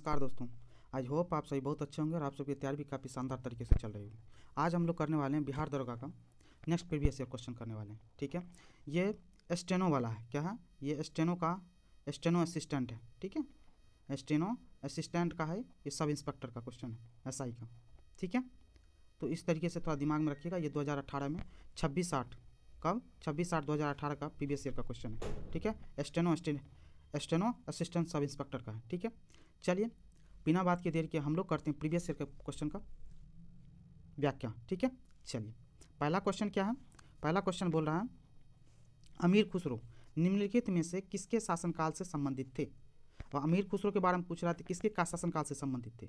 नमस्कार दोस्तों। I hope आप सभी बहुत अच्छे होंगे और आप सबकी तैयारी भी काफ़ी शानदार तरीके से चल रही होगी। आज हम लोग करने वाले हैं बिहार दरोगा का नेक्स्ट प्रीवियस ईयर क्वेश्चन करने वाले हैं। ठीक है, ये स्टेनो वाला है। क्या है ये? स्टेनो असिस्टेंट है। ठीक है, स्टेनो असिस्टेंट का है। ये सब इंस्पेक्टर का क्वेश्चन है, एसआई का। ठीक है, तो इस तरीके से थोड़ा दिमाग में रखिएगा। ये 2018 में 26/8 कब 26/8/2018 का प्रीवियस ईयर का क्वेश्चन है। ठीक है, स्टेनो असिस्टेंट सब इंस्पेक्टर का है। ठीक है, चलिए बिना बात की देर के हम लोग करते हैं प्रीवियस ईयर के क्वेश्चन का व्याख्या। ठीक है, चलिए पहला क्वेश्चन क्या है? पहला क्वेश्चन बोल रहा है अमीर खुसरो निम्नलिखित में से किसके शासनकाल से संबंधित थे। और अमीर खुसरो के बारे में पूछ रहा था किसके का शासनकाल से संबंधित थे।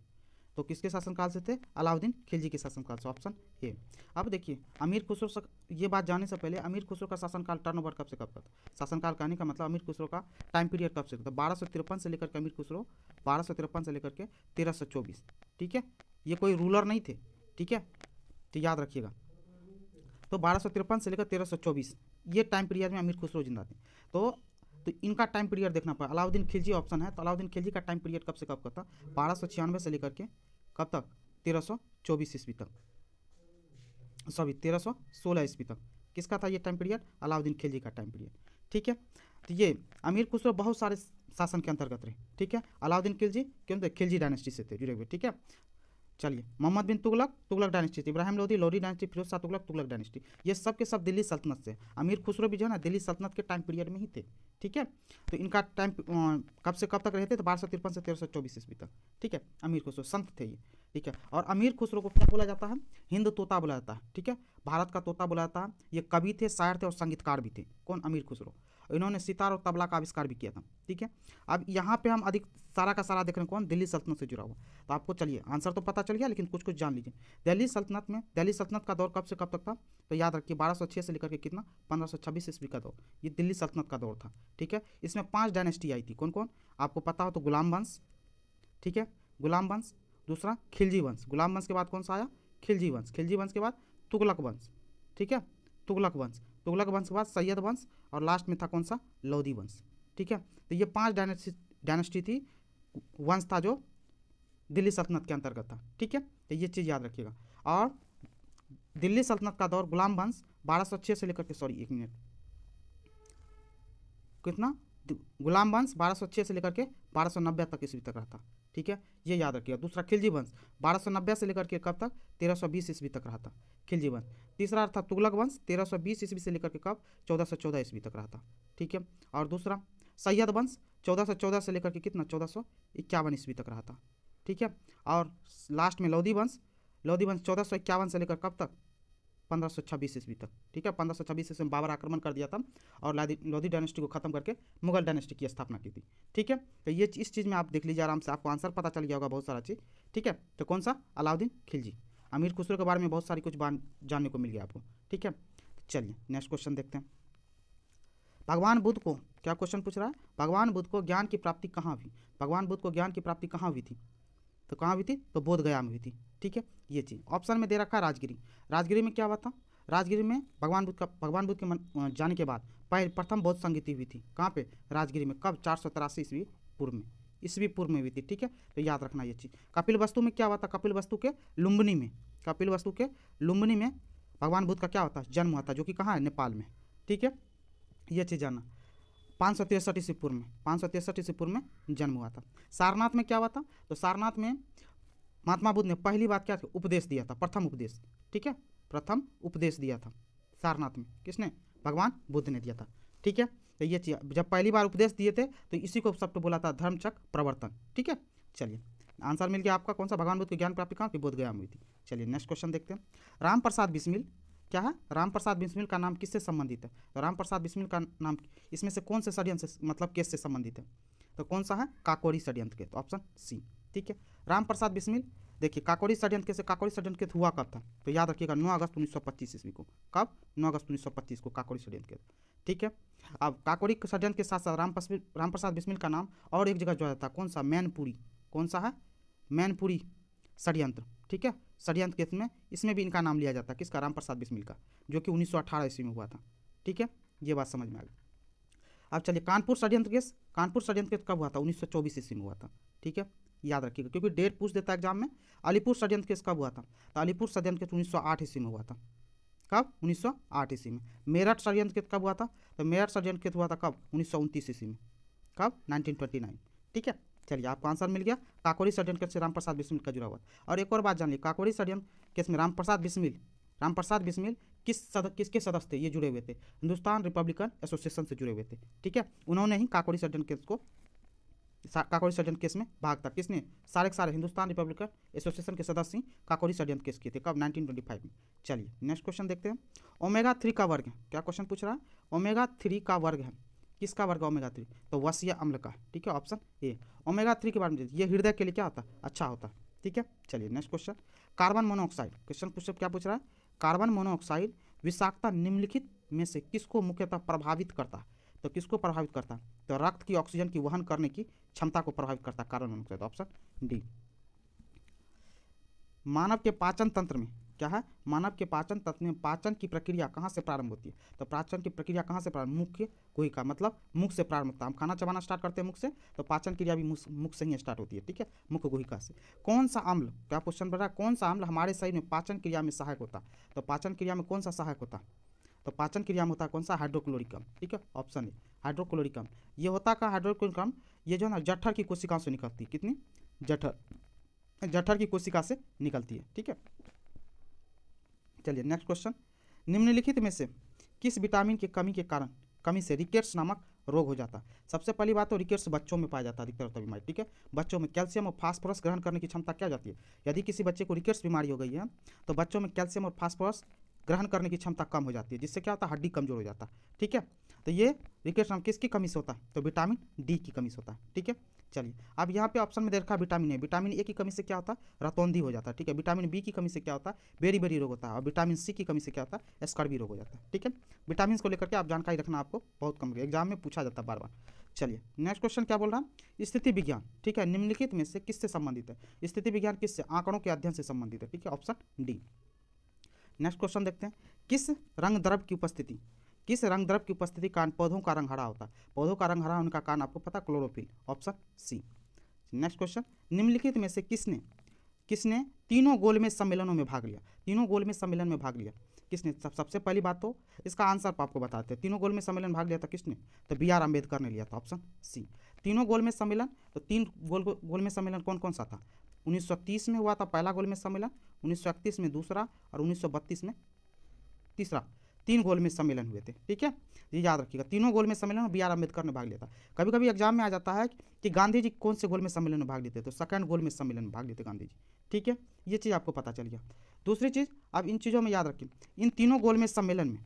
तो किसके शासनकाल से थे? अलाउद्दीन खिलजी के शासनकाल से, ऑप्शन ए। अब देखिए अमीर खुसरो, ये बात जानने से पहले अमीर खुसरो का शासनकाल टर्नओवर कब से कब का था। शासनकाल कहने का मतलब अमीर खुसरो का टाइम पीरियड कब से था? 1253 से लेकर के अमीर खुसरो 1253 से लेकर के 1324। ठीक है, ये कोई रूलर नहीं थे। ठीक है, तो याद रखिएगा। तो 1253 से लेकर 1324 ये टाइम पीरियड में अमीर खुसरो जिंदा थे। तो इनका टाइम पीरियड देखना पड़ा। अलाउद्दीन खिलजी ऑप्शन है, तो अलाउद्दीन खिलजी का टाइम पीरियड कब से कब का था? 1296 से लेकर के कब तक? 1324 ईस्वी तक, सॉरी 1316 ईस्वी तक। किसका था ये टाइम पीरियड? अलाउद्दीन खिलजी का टाइम पीरियड। ठीक है, तो ये अमीर खुसरो बहुत सारे शासन के अंतर्गत रहे। ठीक है, अलाउद्दीन खिलजी क्यों? खिलजी डायनेस्टी से थे जुड़े हुए। ठीक है, चलिए Muhammad bin Tughlaq dynasty, Ibrahim Lodi dynasty, Firoz Shah Tughlaq dynasty, ये सब के सब दिल्ली सल्तनत से। अमीर खुसरो भी जो है ना दिल्ली सल्तनत के टाइम पीरियड में ही थे। ठीक है, तो इनका टाइम कब से कब तक रहते थे? 1253 से 1324 ईस्वी तक। ठीक है, अमीर खुसरो संत थे ये। ठीक है, और अमीर खुसरो को क्या बोला जाता है? हिंद तोता बोला जाता है। ठीक है, भारत का तोता बोला जाता है। ये कवि थे, शायर थे और संगीतकार भी थे। कौन? अमीर खुसरो। इन्होंने सितार और तबला का आविष्कार भी किया था। ठीक है, अब यहाँ पे हम अधिक सारा का सारा देख रहे हैं कौन? दिल्ली सल्तनत से जुड़ा हुआ। तो आपको चलिए आंसर तो पता चल गया, लेकिन कुछ कुछ जान लीजिए। दिल्ली सल्तनत का दौर कब से कब तक था? तो याद रखिए 1206 से लेकर के कितना? 1526 ईस्वी का दौर, ये दिल्ली सल्तनत का दौर था। ठीक है, इसमें 5 डायनेस्टी आई थी। कौन कौन आपको पता हो तो? गुलाम वंश। ठीक है, गुलाम वंश। दूसरा खिलजी वंश। गुलाम वंश के बाद कौन सा आया? खिलजी वंश। खिलजी वंश के बाद तुगलक वंश। ठीक है, तुगलक वंश के बाद सैयद वंश, और लास्ट में था कौन सा? लोधी वंश। ठीक है, तो ये 5 डायनेस्टी थी, वंश था जो दिल्ली सल्तनत के अंतर्गत था। ठीक है, तो ये चीज़ याद रखिएगा। और दिल्ली सल्तनत का दौर गुलाम वंश 1206 से लेकर के, सॉरी एक मिनट, कितना? गुलाम वंश 1206 से लेकर के 1290 तक ईस्वी तक रहा था। ठीक है, ये याद रखिएगा। दूसरा खिलजी वंश 1290 से लेकर के कब तक? 1320 ईस्वी तक रहा था खिलजी वंश। तीसरा था तुगलक वंश 1320 ईस्वी से लेकर के कब? 1414 ईस्वी तक रहा था। ठीक है, और दूसरा सैयद वंश 1414 से लेकर के कितना? 1451 ईस्वी तक रहा था। ठीक है, और लास्ट में लोधी वंश 1451 से लेकर कब तक? 1526 ईस्वी तक। ठीक है, 1526 ईस्वी में बाबर आक्रमण कर दिया था और लोधी डायनेस्टी को खत्म करके मुगल डायनेस्टी की स्थापना की थी। ठीक है, तो ये इस चीज़ में आप देख लीजिए आराम से, आपको आंसर पता चल गया होगा बहुत सारा चीज़। ठीक है, तो कौन सा? अलाउद्दीन खिलजी। अमीर खुसरो के बारे में बहुत सारी कुछ जानने को मिल गया आपको। ठीक है, चलिए नेक्स्ट क्वेश्चन देखते हैं। भगवान बुद्ध को, क्या क्वेश्चन पूछ रहा है? भगवान बुद्ध को ज्ञान की प्राप्ति कहाँ हुई? भगवान बुद्ध को ज्ञान की प्राप्ति कहाँ हुई थी? तो कहाँ हुई थी? तो बोध गया में हुई थी। ठीक है, ये चीज़ ऑप्शन में दे रखा है राजगिरी। राजगिरी में क्या हुआ था? राजगिरी में भगवान बुद्ध के जाने के बाद प्रथम बौद्ध संगीति हुई थी। कहाँ पे? राजगिरी में। कब? 483 ईस्वी पूर्व में हुई थी। ठीक है, तो याद रखना ये चीज़। कपिल वस्तु में क्या हुआ था? कपिल वस्तु के लुम्बिनी में भगवान बुद्ध का क्या होता है? जन्म हुआ था, जो कि कहाँ है? नेपाल में। ठीक है, ये चीज़ जानना। 563 ईस्वी पूर्व में जन्म हुआ था। सारनाथ में क्या हुआ था? तो सारनाथ में महात्मा बुद्ध ने पहली बात क्या? उपदेश दिया था, प्रथम उपदेश। ठीक है, प्रथम उपदेश दिया था सारनाथ में। किसने? भगवान बुद्ध ने दिया था। ठीक है, तो ये चीज़ जब पहली बार उपदेश दिए थे तो इसी को शब्द बोला था धर्मचक्र प्रवर्तन। ठीक है, चलिए आंसर मिल गया आपका। कौन सा? भगवान बुद्ध की ज्ञान प्राप्ति कहाँ की? बोध गया में हुई थी। चलिए नेक्स्ट क्वेश्चन देखते हैं। राम प्रसाद बिस्मिल क्या है? राम प्रसाद बिस्मिल का नाम किससे संबंधित है? तो राम प्रसाद बिस्मिल का नाम इसमें से कौन से षड्यंत्र से, मतलब केस से संबंधित है? तो कौन सा है? काकोरी षड्यंत्र के, तो ऑप्शन सी। ठीक है, राम प्रसाद बिस्मिल देखिए काकोरी षड्यंत्र से, काकोरी षड्यंत्र हुआ कब था? तो याद रखिएगा 9 अगस्त 1925 ईस्वी को। कब? 9 अगस्त 1925 को काकोरी षड्यंत्र। ठीक है, अब काकोरी षड्यंत्र के साथ साथ राम प्रसाद बिस्मिल का नाम और एक जगह जोड़ा था। कौन सा? मैनपुरी। कौन सा है? मैनपुरी षड्यंत्र। ठीक है, षड्यंत्र केस में इसमें भी इनका नाम लिया जाता है। किसका? राम प्रसाद बिस्मिल का, जो कि 1918 ईस्वी में हुआ था। ठीक है, ये बात समझ में आ गई। अब चलिए कानपुर षड्यंत्र केस कब हुआ था? 1924 ईस्वी में हुआ था। ठीक है, याद रखिएगा, क्योंकि डेट पूछ देता है एग्जाम में। अलीपुर षड्यंत्र केस कब हुआ था? तो अलीपुर षड्यंत्र केस 1908 ईस्वी में हुआ था। कब? 1908 ईस्वी में। मेरठ षड्यंत्र केस कब हुआ था? तो मेरठ षड्यंत्र केस हुआ था कब? 1929 ईस्वी में। कब? 1929। ठीक है, चलिए आपको आंसर मिल गया। काकोरी षड्यंत्र केस से रामप्रसाद बिस्मिल का जुड़ा हुआ। और एक और बात जान ली, काकोरी षड्यंत्र केस में रामप्रसाद बिस्मिल किसके सदस्य थे? ये जुड़े हुए थे हिंदुस्तान रिपब्लिकन एसोसिएशन से जुड़े हुए थे। ठीक है, उन्होंने ही काकोरी षड्यंत्र केस में भाग था। किसने? सारे हिंदुस्तान रिपब्लिकन एसोसिएशन के सदस्य ही काकोरी षड्यंत्र केस किए थे। कब? 1925 में। चलिए नेक्स्ट क्वेश्चन देखते हैं। ओमेगा 3 का वर्ग है, क्या क्वेश्चन पूछ रहा है? ओमेगा 3 का वर्ग है, किसका वर्ग? ओमेगा 3 तो वसीय अम्ल का। ठीक है, ऑप्शन ए। ओमेगा 3 के बारे में, ये हृदय के लिए क्या होता है? अच्छा होता है। ठीक है, चलिए next question. Carbon monoxide, question क्या पूछ रहा है? कार्बन मोनोऑक्साइड विषाक्तता निम्नलिखित में से किसको मुख्यतः प्रभावित करता है? तो किसको प्रभावित करता है? तो रक्त की ऑक्सीजन की वहन करने की क्षमता को प्रभावित करता है कार्बन मोनोऑक्साइड, ऑप्शन डी। मानव के पाचन तंत्र में क्या है? मानव के पाचन तंत्र में पाचन की प्रक्रिया कहाँ से प्रारंभ होती है? तो पाचन की प्रक्रिया कहाँ से प्रारंभ? मुख्य गुहिका, मतलब मुख से प्रारंभ होता है। हम खाना चबाना स्टार्ट करते हैं मुख से, तो पाचन क्रिया भी मुख से ही स्टार्ट होती है। ठीक है, मुख्य गुहिका से। कौन सा अम्ल, क्या क्वेश्चन बढ़ रहा है? कौन सा अम्ल हमारे शरीर में पाचन क्रिया में सहायक होता है? तो पाचन क्रिया में कौन सा सहायक होता है? तो पाचन क्रिया में होता है कौन सा? हाइड्रोक्लोरिक अम्ल। ठीक है, ऑप्शन ए हाइड्रोक्लोरिक अम्ल। ये होता का हाइड्रोक्लोरिक अम्ल, ये जो है ना जठर की कोशिकाओं से निकलती है। कितनी? जठर की कोशिका से निकलती है। ठीक है, चलिए नेक्स्ट क्वेश्चन। निम्नलिखित में से किस विटामिन की कमी से रिकेट्स नामक रोग हो जाता है? सबसे पहली बात तो रिकेट्स बच्चों में पाया जाता है अधिकतर बीमारी। ठीक है, बच्चों में कैल्शियम और फास्फोरस ग्रहण करने की क्षमता क्या जाती है? यदि किसी बच्चे को रिकेट्स बीमारी हो गई है तो बच्चों में कैल्शियम और फास्फोरस ग्रहण करने की क्षमता कम हो जाती है, जिससे क्या होता है? हड्डी कमजोर हो जाता है। ठीक है, तो ये रिकेट्स नाम किसकी कमी से होता है? तो विटामिन डी की कमी से होता है। ठीक है, चलिए अब यहाँ पे ऑप्शन में देखा विटामिन ए। विटामिन ए की कमी से क्या होता है? रतौंधी हो जाता है। ठीक है, विटामिन बी की कमी से क्या होता है? बेरी रोग होता है। और विटामिन सी की कमी से क्या होता है? स्कर्वी रोग हो जाता है। ठीक है, विटामिन को लेकर के आप जानकारी रखना, आपको बहुत कम एग्जाम में पूछा जाता है बार बार। चलिए नेक्स्ट क्वेश्चन क्या बोल रहा है? स्थिति विज्ञान। ठीक है, निम्नलिखित में से किससे संबंधित है? स्थिति विज्ञान किससे? आंकड़ों के अध्ययन से संबंधित है। ठीक है, ऑप्शन डी। नेक्स्ट क्वेश्चन देखते हैं। किस रंग द्रव्य की उपस्थिति कारण पौधों का रंग हरा होता है? पौधों का रंग हरा होने का कारण आपको पता? Chlorophyll, option C. Next question. निम्नलिखित में से किसने तीनों गोलमेज सम्मेलनों में भाग लिया? तीनों गोलमेज सम्मेलन में भाग लिया किसने? सबसे पहली बात तो इसका आंसर आपको बताते हैं। तीनों गोलमेज सम्मेलन में भाग लिया था किसने? तो BR अम्बेडकर ने लिया था, ऑप्शन सी। तीनों गोलमेज सम्मेलन, तो 3 गोलमेज सम्मेलन कौन कौन सा था? 1930 में हुआ था पहला गोलमेज सम्मेलन, 1931 में दूसरा और 1932 में तीसरा। 3 गोलमेज सम्मेलन हुए थे। ठीक है, ये याद रखिएगा, तीनों गोलमेज सम्मेलन में BR अम्बेडकर ने भाग लिया था। कभी कभी एग्जाम में आ जाता है कि गांधी जी कौन से गोलमेज सम्मेलन में भाग लेते? तो सेकंड गोलमेज सम्मेलन में भाग लेते गांधी जी। ठीक है, ये चीज़ आपको पता चल गया। दूसरी चीज़, अब इन चीज़ों में याद रखिए, इन तीनों गोलमेज सम्मेलन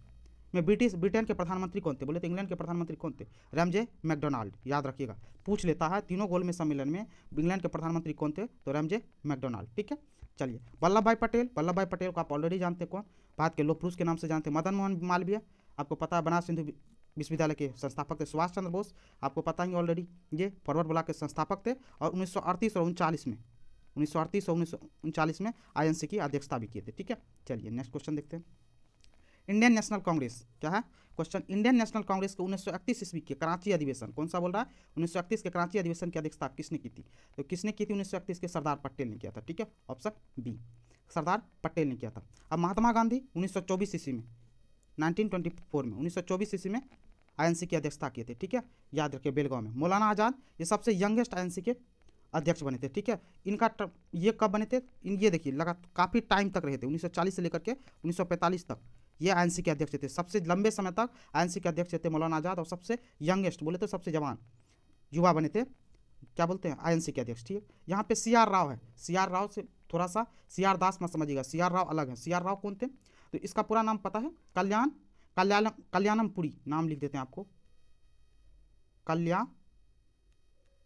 में ब्रिटेन के प्रधानमंत्री कौन थे? बोले तो इंग्लैंड के प्रधानमंत्री कौन थे? Ramsay MacDonald. याद रखिएगा, पूछ लेता है तीनों गोलमेज सम्मेलन में इंग्लैंड के प्रधानमंत्री कौन थे? तो रैमजे मैकडोनाल्ड। ठीक है, चलिए वल्लभ भाई पटेल को आप ऑलरेडी जानते हैं, कौन? भारत के लोह पुरुष के नाम से जानते हैं। मदन मोहन मालवीय, आपको पता है बनारस हिंदू विश्वविद्यालय के संस्थापक थे। सुभाष चंद्र बोस, आपको पता ही ऑलरेडी, ये फॉरवर्ड ब्लॉक के संस्थापक थे। और 1938 और 1939 में INC की अध्यक्षता भी किए थे। ठीक है, चलिए नेक्स्ट क्वेश्चन देखते हैं। इंडियन नेशनल कांग्रेस क्या है? क्वेश्चन, इंडियन नेशनल कांग्रेस के 1931 ईस्वी के कराची अधिवेशन, कौन सा बोल रहा है? 1931 के कराची अधिवेशन की अध्यक्षता किसने की थी? तो किसने की थी? 1931 के सरदार पटेल ने किया था। ठीक है, ऑप्शन बी, सरदार पटेल ने किया था। अब महात्मा गांधी 1924 ईस्वी में, 1924 में, 1924 ईस्वी में INC की अध्यक्षता किए थे। ठीक है, याद रखिए बेलगांव में। मौलाना आज़ाद ये सबसे यंगेस्ट INC के अध्यक्ष बने थे। ठीक है, इनका ये कब बने थे? ये देखिए लगातार काफ़ी टाइम तक रहे थे, 1940 से लेकर के 1945 तक ये INC के अध्यक्ष थे। सबसे लंबे समय तक INC के अध्यक्ष थे मौलाना आज़ाद, और सबसे यंगेस्ट बोले तो सबसे जवान युवा बने थे, क्या बोलते हैं? INC के अध्यक्ष। ठीक है, यहाँ पे CR राव है। CR राव से थोड़ा सा CR दास मत समझिएगा, CR राव अलग है। CR राव कौन थे? तो इसका पूरा नाम पता है? कल्याणमपुरी, नाम लिख देते हैं आपको,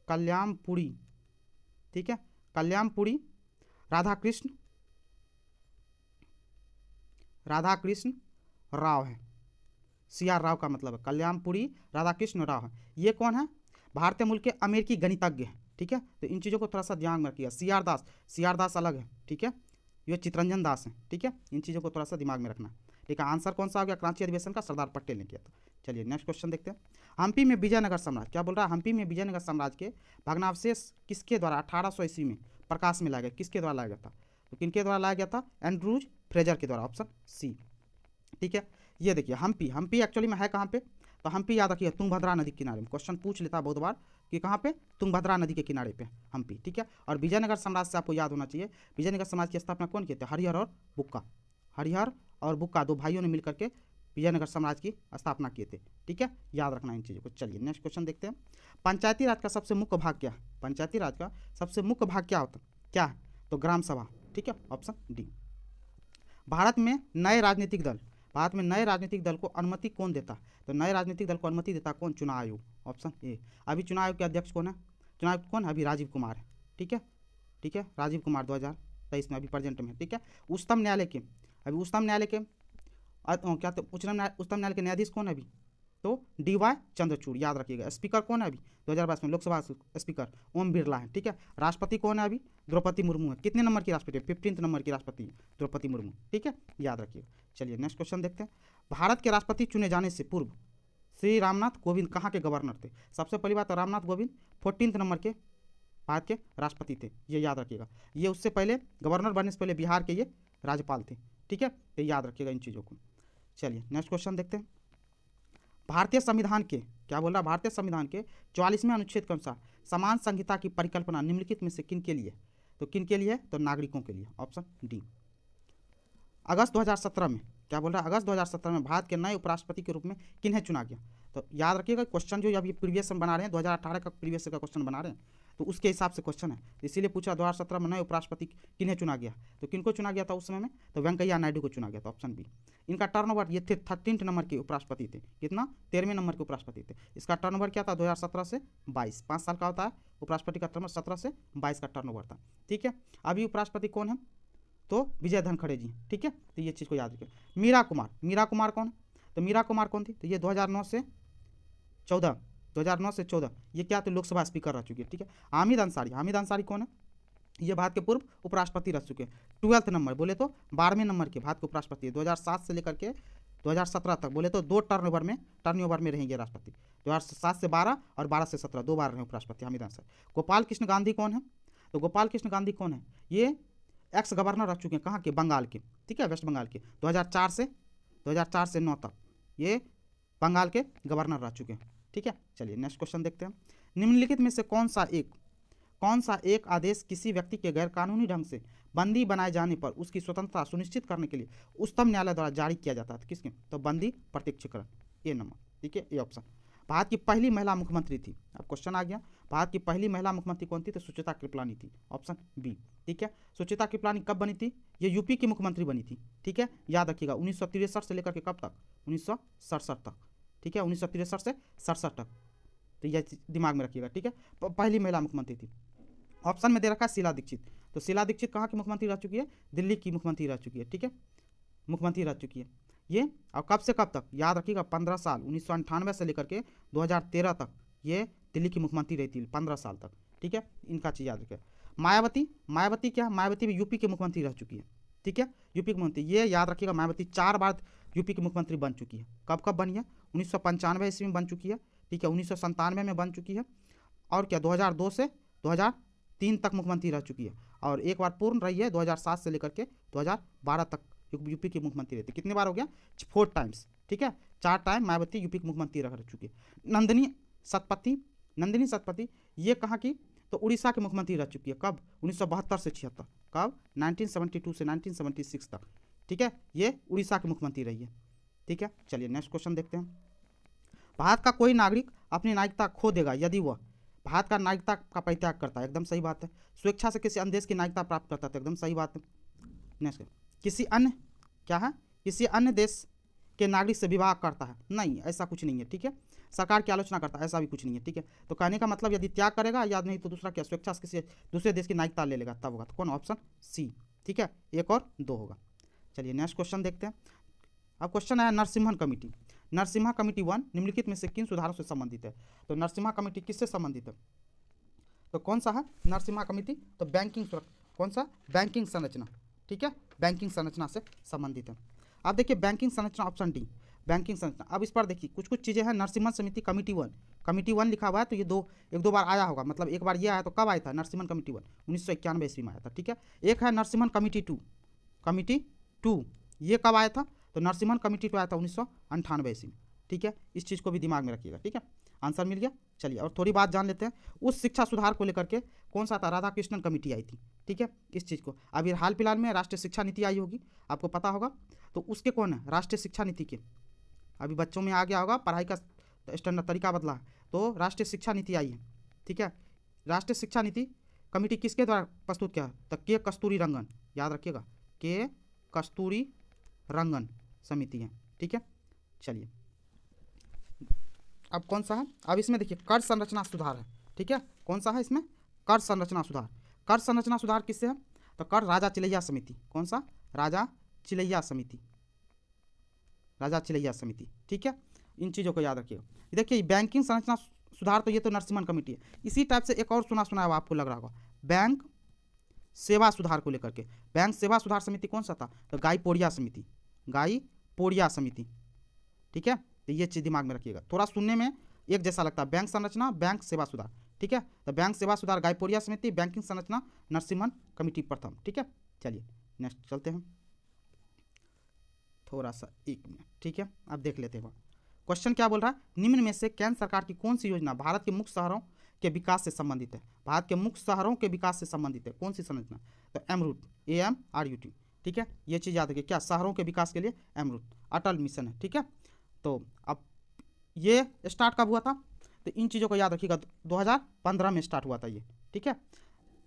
कल्याणपुरी। ठीक है, कल्याणपुरी राधाकृष्ण राव है। CR राव का मतलब है कल्याणपुरी राधाकृष्ण राव है। ये कौन है? भारतीय मूल के अमेरिकी गणितज्ञ हैं। ठीक है, तो इन चीज़ों को थोड़ा सा ध्यान में रखिएगा। CR दास अलग है। ठीक है, ये चितरंजन दास हैं। ठीक है, इन चीज़ों को थोड़ा सा दिमाग में रखना। ठीक है, आंसर कौन सा हो गया? कराची अधिवेशन का सरदार पटेल ने किया था। चलिए नेक्स्ट क्वेश्चन देखते हैं। हम्पी में विजयनगर साम्राज्य, क्या बोल रहा है, हम्पी में विजयनगर साम्राज्य के भग्नावशेष किसके द्वारा 1800 ईस्वी में प्रकाश में लाया गया, किसके द्वारा लाया गया था, तो किनके द्वारा लाया गया था, एंड्रूज फ्रेजर के द्वारा, ऑप्शन सी। ठीक है, ये देखिए हम्पी एक्चुअली में है कहाँ पे, तो हम्पी याद रखिए तुंगभद्रा नदी के किनारे में, क्वेश्चन पूछ लेता बहुत बार कि कहाँ पे, तुंगभद्रा नदी के किनारे पे हम्पी। ठीक है, और विजयनगर साम्राज्य से आपको याद होना चाहिए, विजयनगर साम्राज्य की स्थापना कौन किए थे, हरिहर और बुक्का, हरिहर और बुक्का दो भाइयों ने मिलकर के विजयनगर साम्राज्य की स्थापना किए थे। ठीक है, याद रखना इन चीज़ों को। चलिए नेक्स्ट क्वेश्चन देखते हैं। पंचायती राज का सबसे मुख्य भाग क्या है, पंचायती राज का सबसे मुख्य भाग क्या होता क्या है, तो ग्राम सभा। ठीक है, ऑप्शन डी। भारत में नए राजनीतिक दल, भारत में नए राजनीतिक दल को अनुमति कौन देता है, तो नए राजनीतिक दल को अनुमति देता कौन, चुनाव आयोग, ऑप्शन ए। अभी चुनाव आयोग के अध्यक्ष कौन है, चुनाव आयुक्त कौन है, अभी राजीव कुमार है। ठीक है, ठीक है, राजीव कुमार 2023 में अभी प्रेजेंट में। ठीक है, उच्चतम न्यायालय के, अभी उच्चतम न्यायालय के क्या तो उच्चतम न्यायालय के न्यायाधीश कौन है अभी, तो DY चंद्रचूड़, याद रखिएगा। स्पीकर कौन है अभी 2022 में लोकसभा स्पीकर, ओम बिरला है। ठीक है, राष्ट्रपति कौन है अभी, द्रौपदी मुर्मू है। कितने नंबर की राष्ट्रपति, 15 नंबर की राष्ट्रपति द्रौपदी मुर्मू। ठीक है, याद रखिएगा। चलिए नेक्स्ट क्वेश्चन देखते हैं। भारत के राष्ट्रपति चुने जाने से पूर्व श्री रामनाथ कोविंद कहाँ के गवर्नर थे, सबसे पहली बात तो रामनाथ कोविंद 14 नंबर के भारत के राष्ट्रपति थे, ये याद रखिएगा। ये उससे पहले गवर्नर बनने से पहले बिहार के ये राज्यपाल थे। ठीक है, तो याद रखिएगा इन चीज़ों को। चलिए नेक्स्ट क्वेश्चन देखते हैं। भारतीय संविधान के, क्या बोल रहा है, भारतीय संविधान के 44वें अनुच्छेद के अनुसार समान संहिता की परिकल्पना निम्नलिखित में से किन के लिए, तो किन के लिए, तो नागरिकों के लिए, ऑप्शन डी। अगस्त 2017 में, क्या बोल रहा है, अगस्त 2017 में भारत के नए उपराष्ट्रपति के रूप में किन्हें चुना गया, तो याद रखिएगा क्वेश्चन जो अभी प्रीवियस बना रहे हैं 2018 का प्रीवियस का क्वेश्चन बना रहे हैं, तो उसके हिसाब से क्वेश्चन है, इसीलिए पूछा 2017 में नए उपराष्ट्रपति किन्हें चुना गया, तो किनको चुना गया था उस समय में, तो वेंकैया नायडू को चुना गया था, ऑप्शन बी। इनका टर्नओवर, ये थे 13 नंबर के उपराष्ट्रपति थे, कितना, 13वें नंबर के उपराष्ट्रपति थे। इसका टर्नओवर क्या था 2017 से 22, 5 साल का होता है उपराष्ट्रपति का टर्नओवर, 17 से 22 का टर्नओवर था। ठीक है, अभी उपराष्ट्रपति कौन है, तो विजय धनखड़े जी। ठीक है, तो ये चीज़ को याद रखिए। मीरा कुमार, मीरा कुमार कौन, तो मीरा कुमार कौन थी, तो ये 2009 से 14 ये क्या, तो लोकसभा स्पीकर रह चुकी है। ठीक है, हामिद अंसारी, हामिद अंसारी कौन है, ये भारत के पूर्व उपराष्ट्रपति रह चुके हैं। 12th नंबर बोले तो 12वें नंबर के भारत के उपराष्ट्रपति है। 2007 से लेकर के 2017 तक बोले तो 2 टर्नओवर में रहेंगे राष्ट्रपति, 2007 से 12 और 12 से 17, 2 बार रहे उपराष्ट्रपति हामिद अंसारी। गोपाल कृष्ण गांधी कौन है, तो गोपाल कृष्ण गांधी कौन है, ये एक्स गवर्नर रह चुके हैं, कहाँ के, बंगाल के। ठीक है, वेस्ट बंगाल के, 2004 से 9 तक ये बंगाल के गवर्नर रह चुके हैं। ठीक है, चलिए नेक्स्ट क्वेश्चन देखते हैं। निम्नलिखित में से कौन सा एक आदेश किसी व्यक्ति के गैरकानूनी ढंग से बंदी बनाए जाने पर उसकी स्वतंत्रता सुनिश्चित करने के लिए उच्चतम न्यायालय द्वारा जारी किया जाता है, तो किसके, तो बंदी प्रत्यक्षीकरण, ए नंबर। ठीक है, ये ऑप्शन। भारत की पहली महिला मुख्यमंत्री थी, अब क्वेश्चन आ गया, भारत की पहली महिला मुख्यमंत्री कौन थी, तो सुचित्रा कृपलानी थी, ऑप्शन बी। ठीक है, सुचित्रा कृपलानी कब बनी थी, ये यूपी की मुख्यमंत्री बनी थी। ठीक है, याद रखिएगा 1963 से लेकर के कब तक, 1967 तक। ठीक है, 1963 से 67 तक, तो यह दिमाग में रखिएगा। ठीक है, पहली महिला मुख्यमंत्री थी। ऑप्शन में दे रखा है शीला दीक्षित, तो शीला दीक्षित कहाँ की मुख्यमंत्री रह चुकी है, दिल्ली की मुख्यमंत्री रह चुकी है। ठीक है, मुख्यमंत्री रह चुकी है ये, और कब से कब तक, याद रखिएगा 15 साल, 1998 से लेकर के 2013 तक ये दिल्ली की मुख्यमंत्री रही थी, 15 साल तक। ठीक है, इनका चीज़ याद रखिएगा। मायावती क्या, मायावती भी यूपी की मुख्यमंत्री रह चुकी है। ठीक है, यूपी की मुख्यमंत्री, ये याद रखिएगा मायावती 4 बार यूपी की मुख्यमंत्री बन चुकी है। कब कब बनी है, 1995 ईस्वी में बन चुकी है। ठीक है, 1997 में बन चुकी है, और क्या 2002 से 2003 तक मुख्यमंत्री रह चुकी है, और एक बार पूर्ण रही है 2007 से लेकर के 2012 तक यूपी की मुख्यमंत्री रहती। कितनी बार हो गया, 4 टाइम्स। ठीक है, 4 टाइम मायावती यूपी की मुख्यमंत्री रह चुकी है। नंदिनी शतपथी ये कहाँ की, तो उड़ीसा की मुख्यमंत्री रह चुकी है। कब, 1972 से 76, कब 1972 से 1976 तक। ठीक है, ये उड़ीसा की मुख्यमंत्री रही है। ठीक है, चलिए नेक्स्ट क्वेश्चन देखते हैं। भारत का कोई नागरिक अपनी नागरिकता खो देगा यदि वह भारत का नागरिकता का परित्याग करता है, एकदम सही बात है। स्वेच्छा से किसी अन्य देश की नागरिकता प्राप्त करता है, तो एकदम सही बात है। नेक्स्ट, किसी अन्य, क्या है, किसी अन्य देश के नागरिक से विवाह करता है, नहीं, ऐसा कुछ नहीं है। ठीक है, सरकार की आलोचना करता है, ऐसा भी कुछ नहीं है। ठीक है, तो कहने का मतलब यदि त्याग करेगा, याद नहीं तो दूसरा क्या, स्वेच्छा से किसी दूसरे देश की नागरिकता ले लेगा, तब होगा, तो कौन, ऑप्शन सी। ठीक है, 1 और 2 होगा। चलिए नेक्स्ट क्वेश्चन देखते हैं। अब क्वेश्चन आया नरसिम्हन कमेटी। नरसिम्हा कमेटी 1 निम्नलिखित में से किन सुधारों से संबंधित है, तो नरसिम्हा कमेटी किससे संबंधित है, तो कौन सा है नरसिम्हा कमेटी, तो बैंकिंग, कौन सा, बैंकिंग संरचना। ठीक है, बैंकिंग संरचना से संबंधित है। अब देखिए बैंकिंग संरचना, ऑप्शन डी, बैंकिंग संरचना। अब इस पर देखिए कुछ कुछ चीज़ें हैं। नरसिम्हन समिति कमिटी वन लिखा हुआ है, तो ये एक दो बार आया होगा, मतलब एक बार ये आया तो कब आया था? नरसिम्हन कमिटी वन 1991 ईस्वी में आया था, ठीक है। एक है नरसिम्हन कमिटी टू, ये कब आया था? तो नरसिम्हन कमिटी टू आया था 1998 ईस्वी में, ठीक है। इस चीज़ को भी दिमाग में रखिएगा, ठीक है। आंसर मिल गया। चलिए और थोड़ी बात जान लेते हैं। उस शिक्षा सुधार को लेकर के कौन सा था? राधाकृष्णन कमेटी आई थी, ठीक है। इस चीज़ को अभी हाल फिलहाल में राष्ट्रीय शिक्षा नीति आई होगी, आपको पता होगा। तो उसके कौन है? राष्ट्रीय शिक्षा नीति के अभी बच्चों में आ गया होगा, पढ़ाई का स्टैंडर्ड तरीका बदला है, तो राष्ट्रीय शिक्षा नीति आई है, ठीक है। राष्ट्रीय शिक्षा नीति कमेटी किसके द्वारा प्रस्तुत किया? तो के कस्तूरी रंगन, याद रखिएगा, के कस्तूरी रंगन समिति है, ठीक है। चलिए अब कौन सा है? अब इसमें देखिए कर संरचना सुधार है, ठीक है। कौन सा है इसमें? कर संरचना सुधार। कर संरचना सुधार किससे है? तो कर राजा चिलैया समिति। कौन सा? राजा चिलैया समिति, राजा चिलैया समिति, ठीक है। इन चीज़ों को याद रखिएगा। देखिए बैंकिंग संरचना सुधार, तो ये तो नरसिम्हन कमेटी है। इसी टाइप से एक और सुना है आपको लग रहा होगा, बैंक सेवा सुधार को लेकर के। बैंक सेवा सुधार समिति कौन सा था? तो गाईपोड़िया समिति, ठीक है। तो ये चीज़ दिमाग में रखिएगा, थोड़ा सुनने में एक जैसा लगता है। बैंक संरचना, बैंक सेवा सुधार, ठीक है। तो बैंक सेवा सुधार गाईपोड़िया समिति, बैंकिंग संरचना नरसिम्हन कमेटी प्रथम, ठीक है। चलिए नेक्स्ट चलते हैं, थोड़ा सा एक मिनट, ठीक है। अब देख लेते हैं क्वेश्चन क्या बोल रहा है। निम्न में से केंद्र सरकार की कौन सी योजना भारत के मुख्य शहरों के विकास से संबंधित है? भारत के मुख्य शहरों के विकास से संबंधित है कौन सी संरचना? तो एमरूट, AMRUT, ठीक है। ये चीज़ याद रखिए, क्या? शहरों के विकास के लिए एमरूट अटल मिशन है, ठीक है। तो अब ये स्टार्ट कब हुआ था? तो इन चीज़ों को याद रखिएगा, 2015 में स्टार्ट हुआ था ये, ठीक है।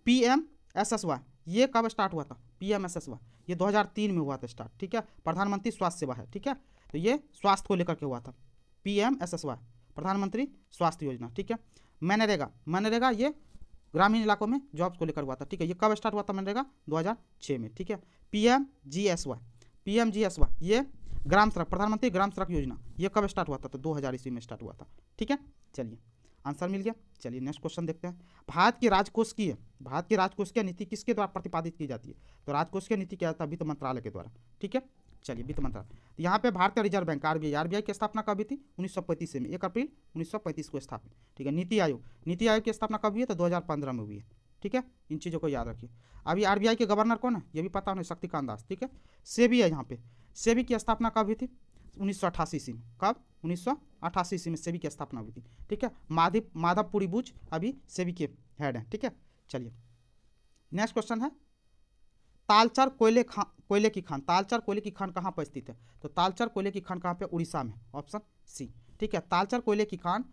PMSSY ये कब स्टार्ट हुआ था? PMSSY ये 2003 में हुआ था स्टार्ट, ठीक है। प्रधानमंत्री स्वास्थ्य सेवा है, ठीक है। तो ये स्वास्थ्य को लेकर के हुआ था, PMSSY प्रधानमंत्री स्वास्थ्य योजना, ठीक है। मनरेगा ये ग्रामीण इलाकों में जॉब्स को लेकर हुआ था, ठीक है। ये कब स्टार्ट हुआ था? मनरेगा 2006 में, ठीक है। PMGSY ये ग्राम सड़क, प्रधानमंत्री ग्राम सड़क योजना, ये कब स्टार्ट हुआ था? तो 2000 ईस्वी में स्टार्ट हुआ था, ठीक है। चलिए आंसर मिल गया। चलिए नेक्स्ट क्वेश्चन देखते हैं। भारत की राजकोषीय नीति किसके द्वारा प्रतिपादित की जाती है? तो राजकोषीय नीति क्या था? वित्त मंत्रालय के द्वारा, ठीक है। चलिए वित्त मंत्रालय, तो यहाँ पे भारतीय रिजर्व बैंक RBI की स्थापना कब हुई थी? 1935 में, 1 अप्रैल 1935 को स्थापित, ठीक है। नीति आयोग की स्थापना कब हुई है? तो 2015 में हुई है, ठीक है। इन चीज़ों को याद रखिए। अभी RBI के गवर्नर कौन है? ये भी पता होना, शक्तिकांत दास, ठीक है। सेबी है यहाँ पे, सेबी की स्थापना कब हुई थी? 1988 ईस्वी में। कब? 1988 ईस्वी में सेबी की स्थापना हुई थी, ठीक है। माधवपुरी बुच अभी सेबी के हेड हैं, ठीक है। चलिए नेक्स्ट क्वेश्चन है, तालचर कोयले की खान, तालचर कोयले की खान कहाँ पर स्थित है? तो तालचर कोयले की खान कहाँ पे? उड़ीसा में, ऑप्शन सी, ठीक है। तालचर कोयले की खान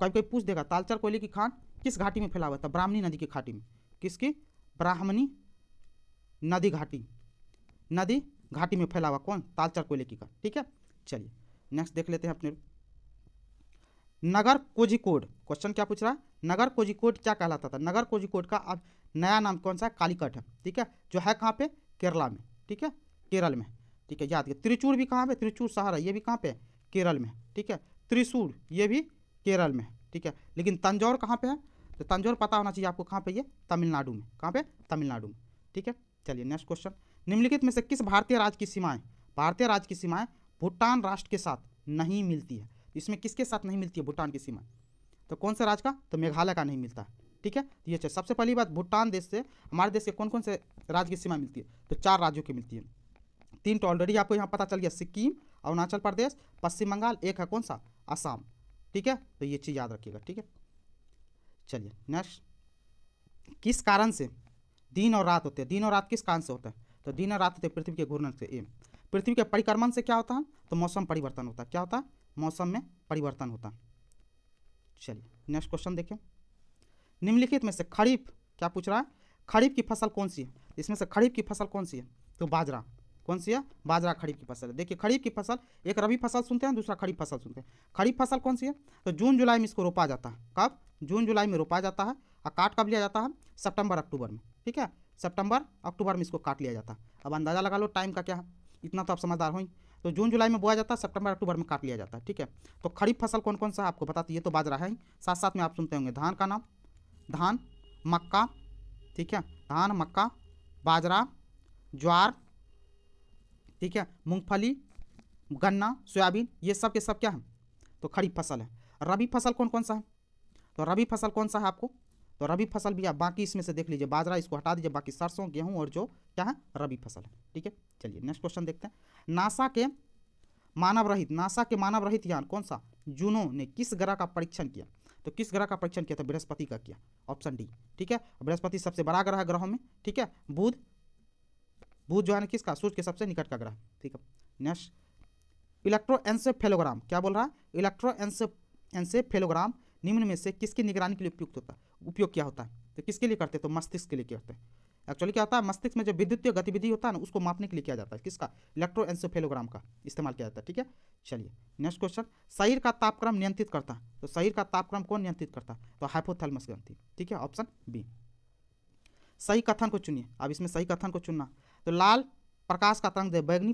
कोई पूछ देगा, तालचर कोयले की खान किस घाटी में फैला हुआ था? ब्राह्मणी नदी की घाटी में। किसकी? ब्राह्मणी नदी घाटी में फैला हुआ कौन? तालचर कोयले की खान, ठीक है। चलिए नेक्स्ट देख लेते हैं अपने नगर कोझिकोड। क्वेश्चन क्या पूछ रहा है? नगर कोझिकोड क्या कहलाता था? नगर कोझिकोड का अब नया नाम कौन सा है? कालीकट है, ठीक है। जो है कहाँ पे? केरला में, ठीक है, केरल में, ठीक है। याद रखिए त्रिचूर भी कहाँ पे? त्रिचूर शहर है, ये भी कहाँ पे? केरल में, ठीक है। त्रिशूर ये भी केरल में, ठीक है। लेकिन तंजौर कहाँ पे है? तो तंजौर पता होना चाहिए आपको, कहाँ पे? ये तमिलनाडु में। कहाँ पे? तमिलनाडु में, ठीक है। चलिए नेक्स्ट क्वेश्चन, निम्नलिखित में से किस भारतीय राज्य की सीमाएं भूटान राष्ट्र के साथ नहीं मिलती है? इसमें किसके साथ नहीं मिलती है भूटान की सीमा? तो कौन से राज्य का? तो मेघालय का नहीं मिलता है, ठीक है। तो ये चाहिए सबसे पहली बात, भूटान देश से हमारे देश के कौन कौन से राज्य की सीमा मिलती है? तो 4 राज्यों की मिलती है। 3 तो ऑलरेडी आपको यहाँ पता चल गया, सिक्किम, अरुणाचल प्रदेश, पश्चिम बंगाल, एक है कौन सा? असम, ठीक है। तो ये चीज़ याद रखिएगा, ठीक है। चलिए नेक्स्ट, किस कारण से दिन और रात होते हैं? दिन और रात किस कारण से होता है? तो दिन और रात होते हैं पृथ्वी के घूर्णन से। पृथ्वी के परिक्रमण से क्या होता है? तो मौसम परिवर्तन होता है। क्या होता है? मौसम में परिवर्तन होता है। चलिए नेक्स्ट क्वेश्चन देखें, निम्नलिखित में से खरीफ, क्या पूछ रहा है? खरीफ की फसल कौन सी है? इसमें से खरीफ की फसल कौन सी है? तो बाजरा। कौन सी है? बाजरा खरीफ की फसल है। देखिए खरीफ की फसल, एक रबी फसल सुनते हैं, दूसरा खरीफ फसल सुनते हैं। खरीफ फसल कौन सी है? तो जून जुलाई में इसको रोपा जाता है। कब? जून जुलाई में रोपा जाता है। और काट कब लिया जाता है? सितंबर अक्टूबर में, ठीक है। सितंबर अक्टूबर में इसको काट लिया जाता है। अब अंदाज़ा लगा लो टाइम का क्या है, इतना तो आप समझदार हो ही। तो जून जुलाई में बोया जाता है, सितंबर अक्टूबर में काट लिया जाता है, ठीक है। तो खरीफ फसल कौन कौन सा है आपको बताती, ये तो बाजरा है ही। साथ साथ में आप सुनते होंगे धान का नाम, धान, मक्का, ठीक है, धान, मक्का, बाजरा, ज्वार, ठीक है, मूंगफली, गन्ना, सोयाबीन, ये सब के सब क्या है, तो खरीफ फसल है। रबी फसल कौन कौन सा है, तो रबी फसल कौन सा है आपको, तो रबी फसल भी आप बाकी इसमें से देख लीजिए, बाजरा इसको हटा दीजिए, बाकी सरसों, गेहूं और जो क्या है रबी फसल है। ठीक है, चलिए नेक्स्ट क्वेश्चन देखते हैं। नासा के मानव रहित यान कौन सा, जूनो ने किस ग्रह का परीक्षण किया, तो किस ग्रह का परीक्षण किया था, बृहस्पति का किया, ऑप्शन डी। ठीक है, बृहस्पति सबसे बड़ा ग्रह है ग्रहों में। ठीक है, बुध जो है किसका, सूर्य के सबसे निकट का ग्रह। ठीक है, नेक्स्ट इलेक्ट्रोएन्सेफेलोग्राम क्या बोल रहा है, इलेक्ट्रोएन्सेफेलोग्राम निम्न में से किसकी निगरानी के लिए उपयोग किया होता है, तो किसके लिए करते हैं, तो मस्तिष्क के लिए करते हैं। एक्चुअली क्या होता है, मस्तिष्क में जो विद्युतीय गतिविधि होता है ना, उसको मापने के लिए किया जाता है, किसका, इलेक्ट्रोएन्सेफेलोग्राम का इस्तेमाल किया जाता है। ठीक है, चलिए नेक्स्ट क्वेश्चन। शरीर का तापक्रम नियंत्रित करता है, तो शरीर का तापक्रम कौन नियंत्रित करता है, तो हाइपोथैलेमस ग्रंथि। ठीक है, ऑप्शन बी। सही कथन को चुनिए, अब इसमें सही कथन को चुनना, तो लाल प्रकाश का तरंग बैगनी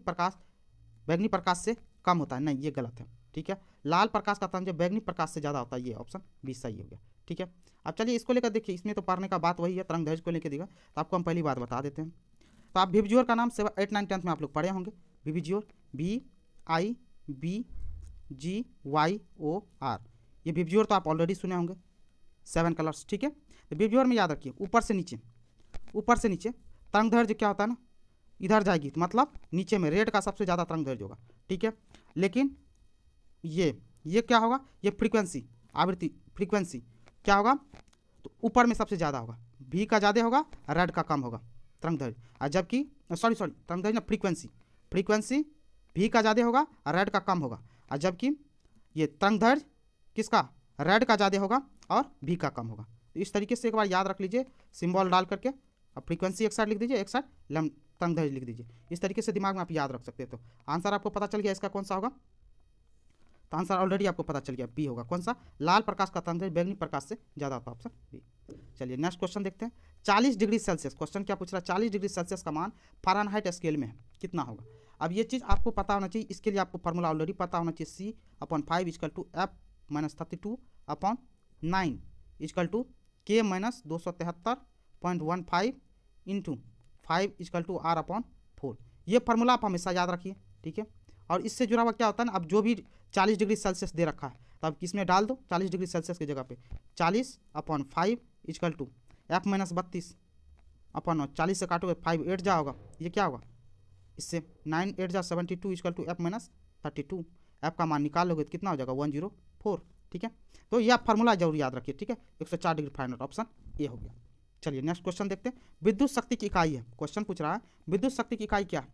प्रकाश से कम होता है, नहीं ये गलत है। ठीक है, लाल प्रकाश का तरंग जो बैगनी प्रकाश से ज़्यादा होता है, ये ऑप्शन बी सही हो गया। ठीक है, अब चलिए इसको लेकर देखिए, इसमें तो पढ़ने का बात वही है, तरंग दैर्घ्य को लेकर देगा, तो आपको हम पहली बात बता देते हैं। तो आप विबजियोर का नाम 7, 8, 9, 10 में आप लोग पढ़े होंगे, विबजियोर, VIBGYOR, ये विबजियोर तो आप ऑलरेडी सुने होंगे, 7 कलर्स। ठीक है, तो विबजियोर में याद रखिए, ऊपर से नीचे तरंग दैर्घ्य क्या होता है ना, इधर जाएगी, तो मतलब नीचे में रेड का सबसे ज़्यादा तरंग दैर्घ्य होगा। ठीक है, लेकिन ये क्या होगा, ये फ्रीक्वेंसी, आवृत्ति फ्रीक्वेंसी क्या होगा, तो ऊपर में सबसे ज़्यादा होगा, भी का ज़्यादा होगा, रेड का कम होगा तरंग दैर्घ्य, और जबकि तरंग दैर्घ्य ना फ्रीक्वेंसी भी का ज़्यादा होगा, रेड का कम होगा, और जबकि ये तरंग दैर्घ्य किसका, रेड का ज़्यादा होगा और भी का कम होगा। तो इस तरीके से एक बार याद रख लीजिए, सिंबल डाल करके, अब फ्रीक्वेंसी एक साइड लिख दीजिए, एक साइड तरंग दैर्घ्य लिख दीजिए, इस तरीके से दिमाग में आप याद रख सकते हैं। तो आंसर आपको पता चल गया इसका कौन सा होगा, तो आंसर ऑलरेडी आपको पता चल गया, बी होगा। कौन सा, लाल प्रकाश का तरंग दैर्घ्य बैगनी प्रकाश से ज़्यादा होता है, ऑप्शन बी। चलिए नेक्स्ट क्वेश्चन देखते हैं। 40 डिग्री सेल्सियस, क्वेश्चन क्या पूछ रहा है, 40 डिग्री सेल्सियस का मान फ़ारेनहाइट स्केल में है कितना होगा। अब ये चीज़ आपको पता होना चाहिए, इसके लिए आपको फार्मूला ऑलरेडी पता होना चाहिए, C/5 = F-32/9 = K - 273.15 × 5 = R/4। ये फार्मूला आप हमेशा याद रखिए। ठीक है, और इससे जुड़ा हुआ क्या होता है ना, अब जो भी 40 डिग्री सेल्सियस दे रखा है, तो अब किसमें डाल दो, 40 डिग्री सेल्सियस की जगह पे 40/5 = F-32 40 से काटोगे 5 8 जा होगा, ये क्या होगा, इससे 9 8 जा 72 = F-32, F का मान निकाल लोगे तो कितना हो जाएगा 104। ठीक है, तो यह फार्मूला जरूर याद रखिए। ठीक है, 104 डिग्री फ़ारेनहाइट, ऑप्शन ए हो गया। चलिए नेक्स्ट क्वेश्चन देखते हैं। विद्युत शक्ति की इकाई है, क्वेश्चन पूछ रहा है विद्युत शक्ति की इकाई क्या है,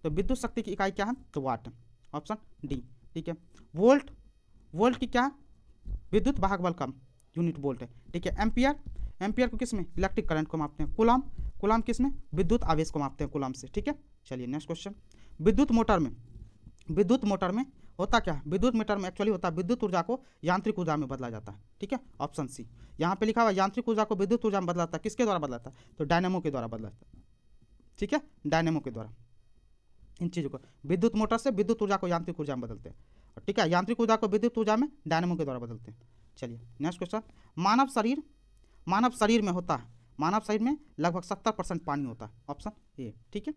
तो विद्युत शक्ति की इकाई क्या है, तो वाट है, ऑप्शन डी। ठीक है, वोल्ट की क्या है, विद्युत वाहक बल का यूनिट वोल्ट है। ठीक है, एम्पियर को किस में, इलेक्ट्रिक करंट को मापते हैं। कूलम किस में, विद्युत आवेश को मापते हैं कूलम से। ठीक है, चलिए नेक्स्ट क्वेश्चन। विद्युत मोटर में होता क्या है, विद्युत मीटर में एक्चुअली होता है विद्युत ऊर्जा को यांत्रिक ऊर्जा में बदला जाता है। ठीक है, ऑप्शन सी। यहाँ पे लिखा हुआ यांत्रिक ऊर्जा को विद्युत ऊर्जा में बदला जाता है, किसके द्वारा बदला जाता है, तो डायनेमो के द्वारा बदला जाता है। ठीक है, डायनेमो के द्वारा इन चीज़ों को, विद्युत मोटर से विद्युत ऊर्जा को यांत्रिक ऊर्जा में बदलते हैं। ठीक है, यांत्रिक ऊर्जा को विद्युत ऊर्जा में डायनेमो के द्वारा बदलते हैं। चलिए नेक्स्ट क्वेश्चन। मानव शरीर में होता है, मानव शरीर में लगभग 70% पानी होता है, ऑप्शन ए। ठीक है,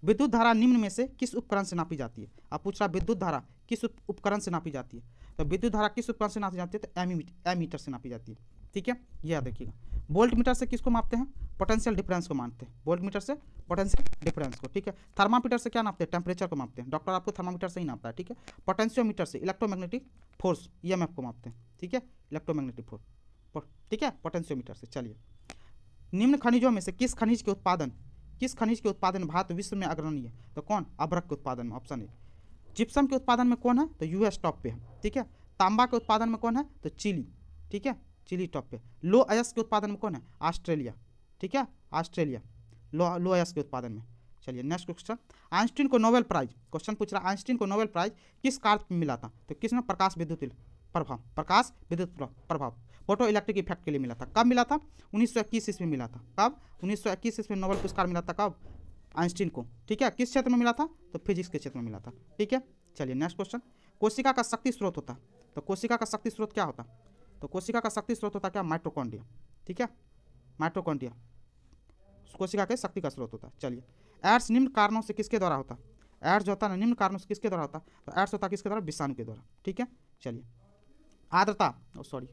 विद्युत धारा निम्न में से किस उपकरण से नापी जाती है, आप पूछ रहा विद्युत धारा किस उपकरण से नापी जाती है, तो विद्युत धारा किस उपकरण से नापी जाती है, तो एमीटर से नापी जाती है। ठीक है, यह देखिएगा। वोल्ट मीटर से किसको मापते हैं, पोटेंशियल डिफरेंस को मापते हैं, वोल्ट मीटर से पोटेंशियल डिफरेंस को। ठीक है, थर्मामीटर से क्या नापते हैं, टेम्परेचर को मापते हैं, डॉक्टर आपको थर्मामीटर से ही नापता है। ठीक है, पोटेंशियोमीटर से इलेक्ट्रोमैग्नेटिक फोर्स EMF को मापते हैं। ठीक है, इलेक्ट्रोमैग्नेटिक फोर्स। ठीक है, पोटेंशियोमीटर से। चलिए, निम्न खनिजों में से किस खनिज के उत्पादन भारत विश्व में अग्रणी है, तो कौन, अभ्रक के उत्पादन में, ऑप्शन ए। जिप्सम के उत्पादन में कौन है, तो US टॉप पे है। ठीक है, तांबा के उत्पादन में कौन है, तो चिली। ठीक है, चिली टॉप पे। लो अयस्क के उत्पादन में कौन है, ऑस्ट्रेलिया। ठीक है, ऑस्ट्रेलिया लो अयस्क के उत्पादन में। चलिए नेक्स्ट क्वेश्चन। आइंस्टीन को नोबेल प्राइज, क्वेश्चन पूछ रहा है आइंस्टीन को नोबेल प्राइज किस कार्य में मिला था, तो किसने, प्रकाश विद्युत प्रभाव फोटो इलेक्ट्रिक इफेक्ट के लिए मिला था। कब मिला था, 1921 ईस्वी में मिला था। कब, 1921 ईस्वी में नोबेल पुरस्कार मिला था, कब, आइंस्टीन को। ठीक है, किस क्षेत्र में मिला था, तो फिजिक्स के क्षेत्र में मिला था। ठीक है, चलिए नेक्स्ट क्वेश्चन। कोशिका का शक्ति स्रोत होता है, तो कोशिका का शक्ति स्रोत क्या होता, तो कोशिका का शक्ति स्रोत होता क्या, माइटोकॉन्ड्रिया। ठीक है, माइटोकॉन्ड्रिया कोशिका के शक्ति का स्रोत होता है। चलिए, एड्स निम्न कारणों से किसके द्वारा होता है, एड्स जो होता है ना निम्न कारणों से किसके द्वारा होता है, तो एड्स होता है किसके द्वारा, विषाणु के द्वारा। ठीक है, चलिए आर्द्रता, सॉरी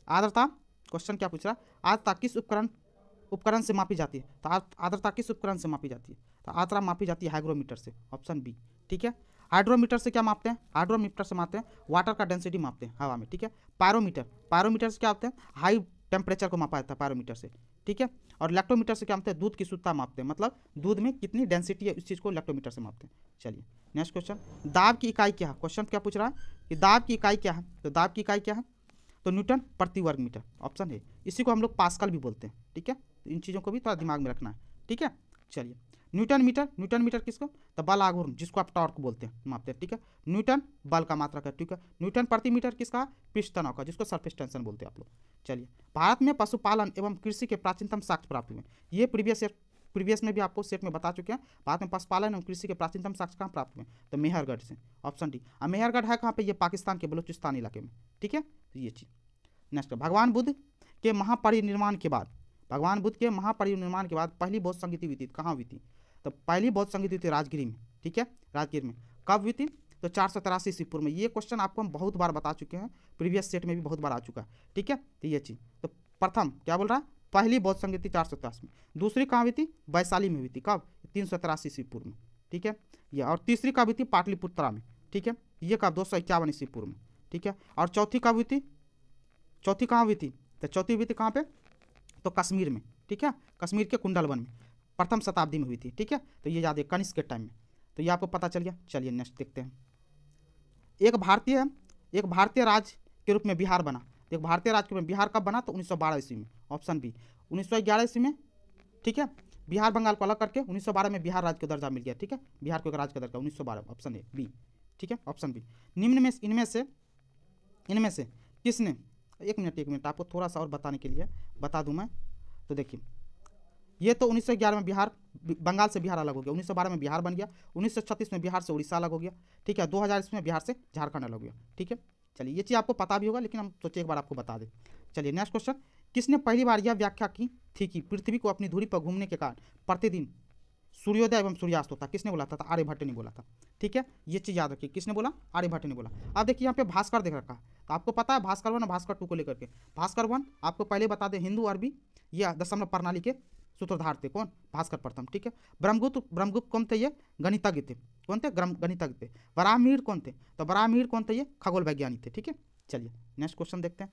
आर्द्रता क्वेश्चन क्या पूछ रहा है, आर्द्रता किस उपकरण से मापी जाती है, तो आर्द्रता किस उपकरण से मापी जाती है, तो आर्द्रता मापी जाती है हाइग्रोमीटर से, ऑप्शन बी। ठीक है, हाइड्रोमीटर से क्या मापते हैं, हाइड्रोमीटर से मापते हैं वाटर का डेंसिटी मापते हैं हवा में। ठीक है, पायरोमीटर से क्या होते हैं, हाई टेम्परेचर को मापा जाता है पायरोमीटर से। ठीक है, और लैक्टोमीटर से क्या मापते हैं, दूध की शुद्धता मापते हैं, मतलब दूध में कितनी डेंसिटी है इस चीज़ को लैक्टोमीटर से मापते हैं। चलिए नेक्स्ट क्वेश्चन, दाब की इकाई क्या है, क्वेश्चन क्या पूछ रहा है कि दाब की इकाई क्या है, तो दाब की इकाई क्या है, तो न्यूटन प्रति वर्ग मीटर, ऑप्शन है। इसी को हम लोग पास्कल भी बोलते हैं। ठीक है, तो इन चीज़ों को भी थोड़ा दिमाग में रखना है। ठीक है, चलिए न्यूटन मीटर किसको, तो बल आघूर्ण जिसको आप टॉर्क बोलते हैं मापते हैं। ठीक है, न्यूटन बल का मात्रक है। ठीक है, न्यूटन प्रति मीटर किसका, पृष्ठ तनाव का, जिसको सरफेस टेंशन बोलते हैं आप लोग। चलिए भारत में पशुपालन एवं कृषि के प्राचीनतम साक्ष्य प्राप्त हुए, ये प्रीवियस में भी आपको सेट में बता चुके हैं। भारत में पशुपालन एवं कृषि के प्राचीनतम साक्ष्य कहाँ प्राप्त हुए, तो मेहरगढ़ से, ऑप्शन डी। और मेहरगढ़ है कहाँ पे, ये पाकिस्तान के बलूचिस्तान इलाके में। ठीक है, तो ये चीज़। नेक्स्ट, भगवान बुद्ध के महापरिनिर्वाण के बाद पहली बौद्ध संगीति हुई थी कहाँ हुई थी, तो पहली बौद्ध संगीति हुई थी राजगिरी में। ठीक है, राजगिर में कब हुई थी, तो 483 ईस्वी पूर्व में। ये क्वेश्चन आपको हम बहुत बार बता चुके हैं, प्रीवियस सेट में भी बहुत बार आ चुका है। ठीक है, तो ये चीज़, तो प्रथम क्या बोल रहा है, पहली बौद्ध संगीति 483 में, दूसरी कहाँ हुई थी, वैशाली में हुई थी, कब, 383 ईस्वी पूर्व में। ठीक है, ये, और तीसरी कब हुई थी, पाटलिपुत्रा में। ठीक है, ये कब, 251 ईस्वी पूर्व में। ठीक है, और चौथी कब हुई थी, चौथी कहाँ हुई थी, तो चौथी हुई थी कहाँ पे, तो कश्मीर में। ठीक है, कश्मीर के कुंडलवन में प्रथम शताब्दी में हुई थी। ठीक है, तो ये याद है कनिष्क के टाइम में, तो ये आपको पता चल गया। चलिए नेक्स्ट देखते हैं, एक भारतीय राज्य के रूप में बिहार बना, तो एक भारतीय राज्य के रूप में बिहार कब बना, तो 1912 ईस्वी में, ऑप्शन बी। 1911 ईस्वी में, ठीक है, बिहार बंगाल को अलग करके 1912 में बिहार राज्य को दर्जा मिल गया। ठीक है, बिहार को एक राज्य का दर्जा 1912, ऑप्शन ए बी। ठीक है, ऑप्शन बी। निम्न में इनमें से किसने, एक मिनट आपको थोड़ा सा और बताने के लिए बता दूं मैं, तो देखिए ये तो 1911 में बिहार बंगाल से बिहार अलग हो गया, 1912 में बिहार बन गया, 1936 में बिहार से उड़ीसा अलग हो गया। ठीक है, 2000 में बिहार से झारखंड अलग हो गया। ठीक है, चलिए ये चीज़ आपको पता भी होगा, लेकिन हम सोचे एक बार आपको बता दें। चलिए नेक्स्ट क्वेश्चन, किसने पहली बार यह व्याख्या की थी कि पृथ्वी को अपनी धुरी पर घूमने के कारण प्रतिदिन सूर्योदय एवं सूर्यास्त होता, किसने बोला था, आर्यभट्ट ने बोला था। ठीक है, ये चीज़ याद रखिए, किसने बोला, आर्यभट्ट ने बोला। अब देखिए यहाँ पे भास्कर देख रखा है, तो आपको पता है भास्कर 1 और भास्कर 2 को लेकर के। भास्कर 1 आपको पहले बता दें, हिंदू अरबी या दशमलव प्रणाली के सूत्रधार थे, कौन, भास्कर प्रथम। ठीक है, ब्रह्मगुप्त कौन थे, ये गणितज्ञ थे, कौन थे, गणितज्ञ थे। बराहमीर कौन थे, तो बराहमीर कौन थे, ये खगोल वैज्ञानिक थे। ठीक है, चलिए नेक्स्ट क्वेश्चन देखते हैं,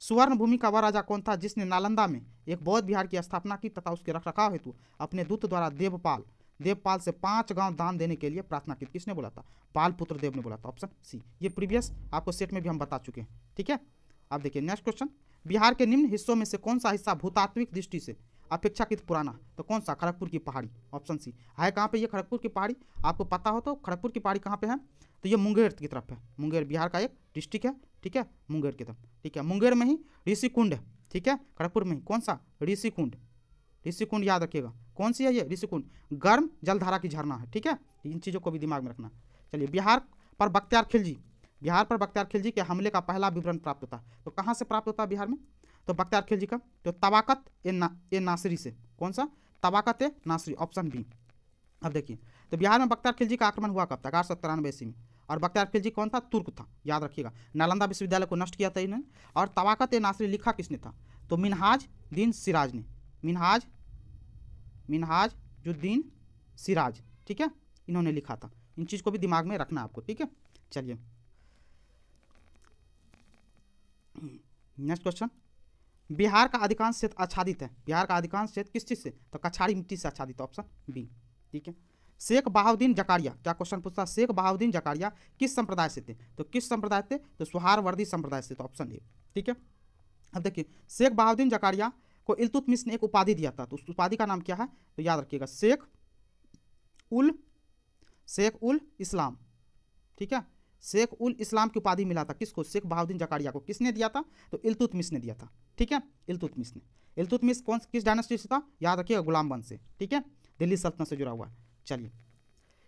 सुवर्णभूमि का वह राजा कौन था जिसने नालंदा में एक बौद्ध विहार की स्थापना की तथा उसके रखरखाव हेतु अपने दूत द्वारा देवपाल से 5 गांव दान देने के लिए प्रार्थना की, किसने बोला था, पालपुत्र देव ने बोला था, ऑप्शन सी। ये प्रीवियस आपको सेट में भी हम बता चुके हैं। ठीक है, अब देखिए नेक्स्ट क्वेश्चन, बिहार के निम्न हिस्सों में से कौन सा हिस्सा भूतात्विक दृष्टि से अपेक्षाकृत पुराना, तो कौन सा, खड़गपुर की पहाड़ी, ऑप्शन सी। है कहाँ पे ये खड़गपुर की पहाड़ी, आपको पता हो तो खड़गपुर की पहाड़ी कहाँ पे है, तो ये मुंगेर की तरफ है, मुंगेर बिहार का एक डिस्ट्रिक्ट है। ठीक है, मुंगेर की तरफ। ठीक है, मुंगेर में ही ऋषिकुंड है। ठीक है, खड़गपुर में ही कौन सा, ऋषिकुंड याद रखिएगा, कौन सी है ये, ऋषिकुंड, गर्म जलधारा की झरना है। ठीक है, इन चीज़ों को भी दिमाग में रखना। चलिए बिहार पर बख्तियार खिलजी के हमले का पहला विवरण प्राप्त होता है, तो कहाँ से प्राप्त होता है बिहार में, तो बख्तियार खिलजी का, तो तबाकत ए नासिरी से, कौन सा, तबाकत ए नासिरी, ऑप्शन बी। अब देखिए, तो बिहार में बख्तियार खिलजी का आक्रमण हुआ कब था, 893 ईस्वी में, और बख्तियार खिलजी कौन था, तुर्क था, याद रखिएगा। नालंदा विश्वविद्यालय को नष्ट किया था इन्होंने। और तबाकत ए नासिरी लिखा किसने था, तो मिनहाजुद्दीन सिराज ने, मिनहाजुद्दीन सिराज। ठीक है, इन्होंने लिखा था। इन चीज़ को भी दिमाग में रखना आपको। ठीक है, चलिए नेक्स्ट क्वेश्चन, बिहार का अधिकांश क्षेत्र आच्छादित है, बिहार का अधिकांश क्षेत्र किस चीज़ से, तो कछाड़ी मिट्टी से आच्छादित, ऑप्शन बी। ठीक है, शेख बहाउद्दीन जकारिया, क्या क्वेश्चन पूछता है, शेख बहाउद्दीन जकारिया किस संप्रदाय से थे, तो किस संप्रदाय थे, तो सुहारवर्दी संप्रदाय से, तो ऑप्शन ए। ठीक है, अब देखिए शेख बहाउद्दीन जकारिया को इल्तुतमिश ने एक उपाधि दिया था, तो उस उपाधि का नाम क्या है, तो याद रखिएगा, शेख उल इस्लाम। ठीक है, शेख उल इस्लाम की उपाधि मिला था किसको, शेख बहाउद्दीन जकारिया को, किसने दिया था, तो इल्तुतमिश ने दिया था। ठीक है, इल्तुतमिश कौन किस डायनेस्टी से था, याद रखिएगा, गुलाम वंश से। ठीक है, दिल्ली सल्तनत से जुड़ा हुआ है। चलिए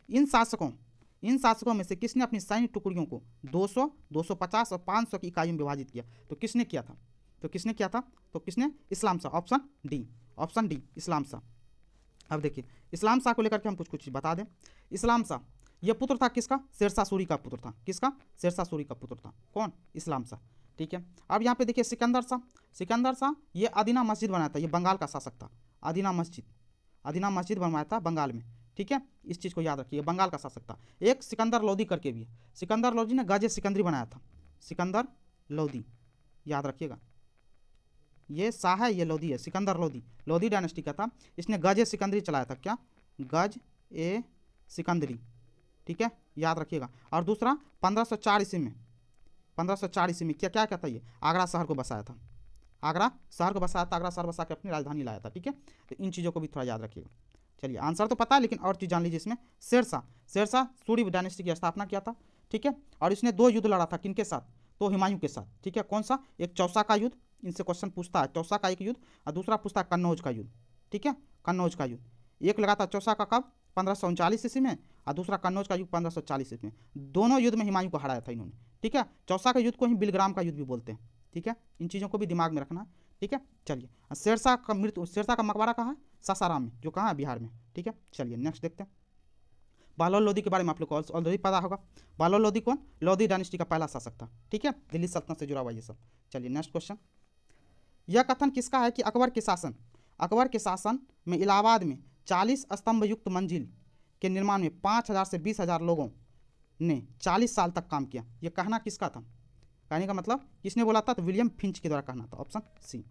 इन शासकों में से किसने अपनी सैन्य टुकड़ियों को 200, 250 और 500 की इकाइयों में विभाजित किया, तो किसने किया था, तो किसने इस्लाम शाह, ऑप्शन डी इस्लाम शाह। अब देखिए इस्लाम शाह को लेकर के हम कुछ कुछ बता दें। इस्लाम शाह ये पुत्र था किसका? शेरशाह सूरी का पुत्र था। किसका? शेरशाह सूरी का पुत्र था। कौन? इस्लाम शाह। ठीक है, अब यहाँ पे देखिए सिकंदर शाह। सिकंदर शाह ये अदीना मस्जिद बनाया था, ये बंगाल का शासक था। अदीना मस्जिद बनवाया था बंगाल में। ठीक है, इस चीज़ को याद रखिए, बंगाल का शासक था। एक सिकंदर लोदी करके भी है, सिकंदर लोदी ने गाजे सिकंदरी बनाया था। सिकंदर लोदी याद रखिएगा, ये शाह है, ये लोदी है। सिकंदर लोदी, लोदी डायनेस्टी का था। इसने गज ए सिकंदरी चलाया था। क्या? गज ए सिकंदरी। ठीक है, याद रखिएगा। और दूसरा 1504 ईस्वी में, 1504 ईस्वी में क्या क्या था? ये आगरा शहर को बसाया था। आगरा शहर को बसाया था, आगरा शहर बसा के अपनी राजधानी लाया था। ठीक है, तो इन चीज़ों को भी थोड़ा याद रखिएगा। चलिए आंसर तो पता है, लेकिन और चीज़ जान लीजिए इसमें। शेरशाह सूरी डायनेस्टी की स्थापना किया था। ठीक है, और इसने 2 युद्ध लड़ा था, किनके साथ? तो हुमायूं के साथ। ठीक है, कौन सा? एक चौसा का युद्ध, इनसे क्वेश्चन पूछता है, चौसा का एक युद्ध, और दूसरा पूछता है कन्नौज का युद्ध। ठीक है, कन्नौज का युद्ध एक लगा था चौसा का कब? 1539 ईस्वी में, और दूसरा कन्नौज का युद्ध 1540 ईस्वी में। दोनों युद्ध में हुमायूं को हराया था इन्होंने। ठीक है, चौसा का युद्ध को ही बिलग्राम का युद्ध भी बोलते हैं। ठीक है, इन चीज़ों को भी दिमाग में रखना। ठीक है, चलिए शेरशाह का मृत्यु, शेरशाह का मकबरा कहाँ है? सासाराम में, जो कहाँ है? बिहार में। ठीक है, चलिए नेक्स्ट देखते हैं। बहलोल लोदी के बारे में आप लोग को ऑलरेडी पता होगा। बहलोल लोदी कौन? लोदी डायनेस्टी का पहला शासक था। ठीक है, दिल्ली सल्तनत से जुड़ा हुआ ये सब। चलिए नेक्स्ट क्वेश्चन। यह कथन किसका है कि अकबर के शासन में इलाहाबाद में 40 स्तंभ युक्त मंजिल के निर्माण में 5000 से 20,000 लोगों ने 40 साल तक काम किया? यह कहना किसका था? कहने का मतलब किसने बोला था? तो विलियम फिंच के द्वारा कहना था। Option C.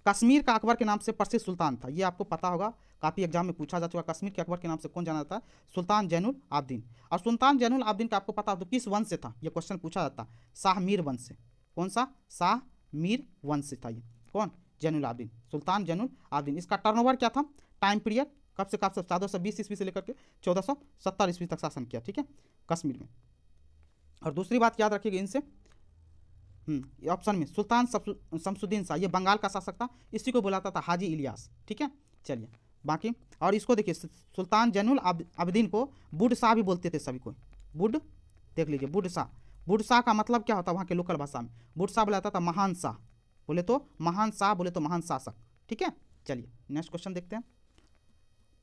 कश्मीर का अकबर के नाम से प्रसिद्ध सुल्तान था, ये आपको पता होगा, काफ़ी एग्जाम में पूछा जा चुका। कश्मीर के अकबर के नाम से कौन जाना जाता है? सुल्तान जैनुल आबदीन। और सुल्तान जैनुल आबदीन का आपको पता हो तो किस वंश से था? ये क्वेश्चन पूछा जाता। शाह मीर वंश से। कौन सा? शाह मीर वंश से था ये। कौन? जैनुल आबदीन, सुल्तान जैनुल आबदीन। इसका टर्नओवर क्या था? टाइम पीरियड कब से कब से? 1420 ईस्वी से लेकर के 1470 ईस्वी तक शासन किया। ठीक है, कश्मीर में। और दूसरी बात याद रखिएगा इनसे, ऑप्शन में सुल्तान शमसुद्दीन शाह, ये बंगाल का शासक था, इसी को बुलाता था हाजी इलियास। ठीक है, चलिए बाकी। और इसको देखिए, सुल्तान जैनुल आबदीन को बुढ़ शाह भी बोलते थे सभी को। बुढ़, देख लीजिए, बुढ़ शाह। बुढ़ शाह का मतलब क्या होता है वहाँ के लोकल भाषा में? बुढ़ शाह बुलाता था महान शाह, बोले तो महान शाह, बोले तो महान शासक। ठीक है, चलिए नेक्स्ट क्वेश्चन देखते हैं।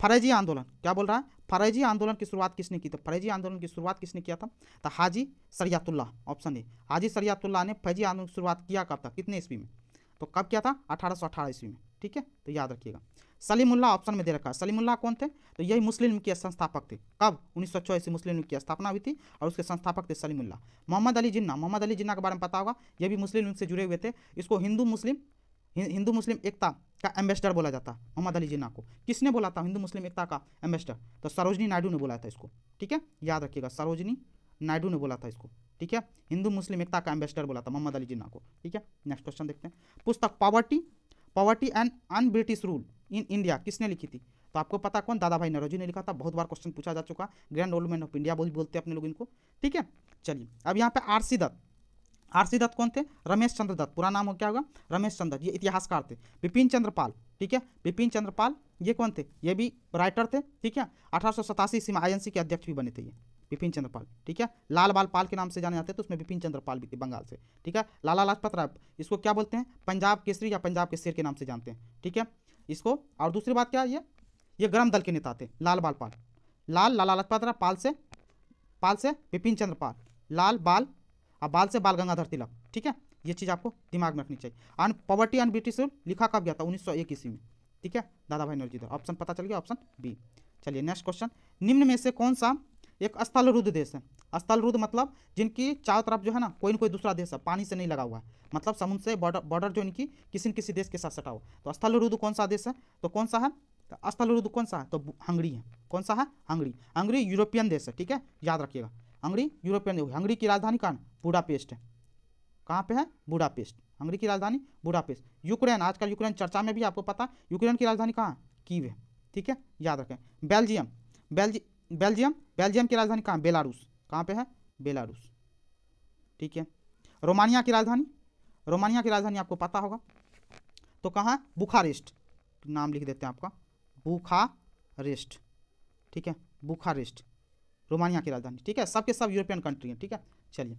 फरेजी आंदोलन, क्या बोल रहा है? फरेजी आंदोलन की शुरुआत किसने की? तो फरेजी आंदोलन की शुरुआत किसने किया था? तो हाजी शरियतुल्लाह। ऑप्शन ए, हाजी शरियतुल्लाह ने फरेजी आंदोलन की शुरुआत किया कब था? कितने ईस्वी में? तो कब किया था? 1818 ईस्वी में। ठीक है, तो याद रखिएगा। सलीमुल्लाह ऑप्शन में दे रखा है। सलीमुल्लाह कौन थे? तो यही मुस्लिम लीग के संस्थापक थे। कब? 1924 मुस्लिम लीग की स्थापना हुई थी और उसके संस्थापक थे सलीमुल्लाह। मोहम्मद अली जिन्ना के बारे में पता होगा, ये भी मुस्लिम लीग से जुड़े हुए थे। इसको हिंदू मुस्लिम एकता का एम्बेसडर बोला जाता है। मोहम्मद अली जिन्ना को किसने बोला था हिंदू मुस्लिम एकता का एम्बेसडर? तो सरोजनी नायडू ने बोला था इसको। ठीक है, याद रखिएगा, सरोजनी नायडू ने बोला था इसको। ठीक है, हिंदू मुस्लिम एकता का एम्बेसडर बोला था मोहम्मद अली जिन्ना को। ठीक है, नेक्स्ट क्वेश्चन देखते हैं। पुस्तक poverty and un British rule in India किसने लिखी थी? तो आपको पता कौन? दादा भाई नौरोजी ने लिखा था। बहुत बार क्वेश्चन पूछा जा चुका। Grand old man of India बोलते हैं अपने लोग इनको। ठीक है, चलिए अब यहाँ पे आरसी दत्त कौन थे? रमेश चंद्र दत्त, पूरा नाम हो क्या होगा? रमेश चंद्र, ये इतिहासकार थे। बिपिन चंद्र पाल, ठीक है, बिपिन चंद्र पाल ये कौन थे? ये भी राइटर थे। ठीक है, 1887 ईस्वी में आईएनसी के अध्यक्ष भी बने थे ये बिपिन चंद्र पाल। ठीक है, लाल बाल पाल के नाम से जाने जाते हैं, तो उसमें बिपिन चंद्र पाल भी थे बंगाल से। ठीक है, लाला लाजपत राय, इसको क्या बोलते हैं? पंजाब केसरी या पंजाब के शेर के नाम से जानते हैं। ठीक है, इसको। और दूसरी बात क्या है, ये गरम दल के नेता थे, लाला लाजपत राय, पाल से बिपिन चंद्र पाल, लाल बाल और बाल से बाल गंगाधर तिलक। ठीक है, ये चीज़ आपको दिमाग में रखनी चाहिए। पॉवर्टी एंड ब्रिटिश रूल लिखा कब गया था? 1901 ईस्वी में। ठीक है, दादा भाई नौरोजी। ऑप्शन पता चल गया, ऑप्शन बी। चलिए नेक्स्ट क्वेश्चन। निम्न में से कौन सा एक स्थलरुद्ध देश है? स्थलरुद्ध मतलब जिनकी चारों तरफ जो है ना कोई न कोई दूसरा देश है, पानी से नहीं लगा हुआ है, मतलब समुद्र से बॉर्डर जो इनकी किसी न किसी देश के साथ सटा हुआ। तो स्थलरुद्ध कौन सा देश है? तो कौन सा है? तो स्थलरुद्ध कौन सा है? तो हंगरी है। कौन सा है? हंगरी यूरोपियन देश है। ठीक है, याद रखिएगा, हंगरी यूरोपियन देश। हंगरी की राजधानी कहाँ? बुडापेस्ट है। कहाँ पे है? बुडापेस्ट। हंगरी की राजधानी बुडापेस्ट। यूक्रेन, आजकल यूक्रेन चर्चा में भी, आपको पता यूक्रेन की राजधानी कहाँ? कीव है। ठीक है, याद रखें। बेल्जियम की राजधानी कहाँ? बेलारूस। कहाँ पे है? बेलारूस। ठीक है, रोमानिया की राजधानी आपको पता होगा, तो कहाँ? बुखारेस्ट। नाम लिख देते हैं आपका, बुखारेस्ट। ठीक है, बुखारेस्ट रोमानिया की राजधानी। ठीक है, सबके सब यूरोपियन कंट्री है। ठीक है, चलिए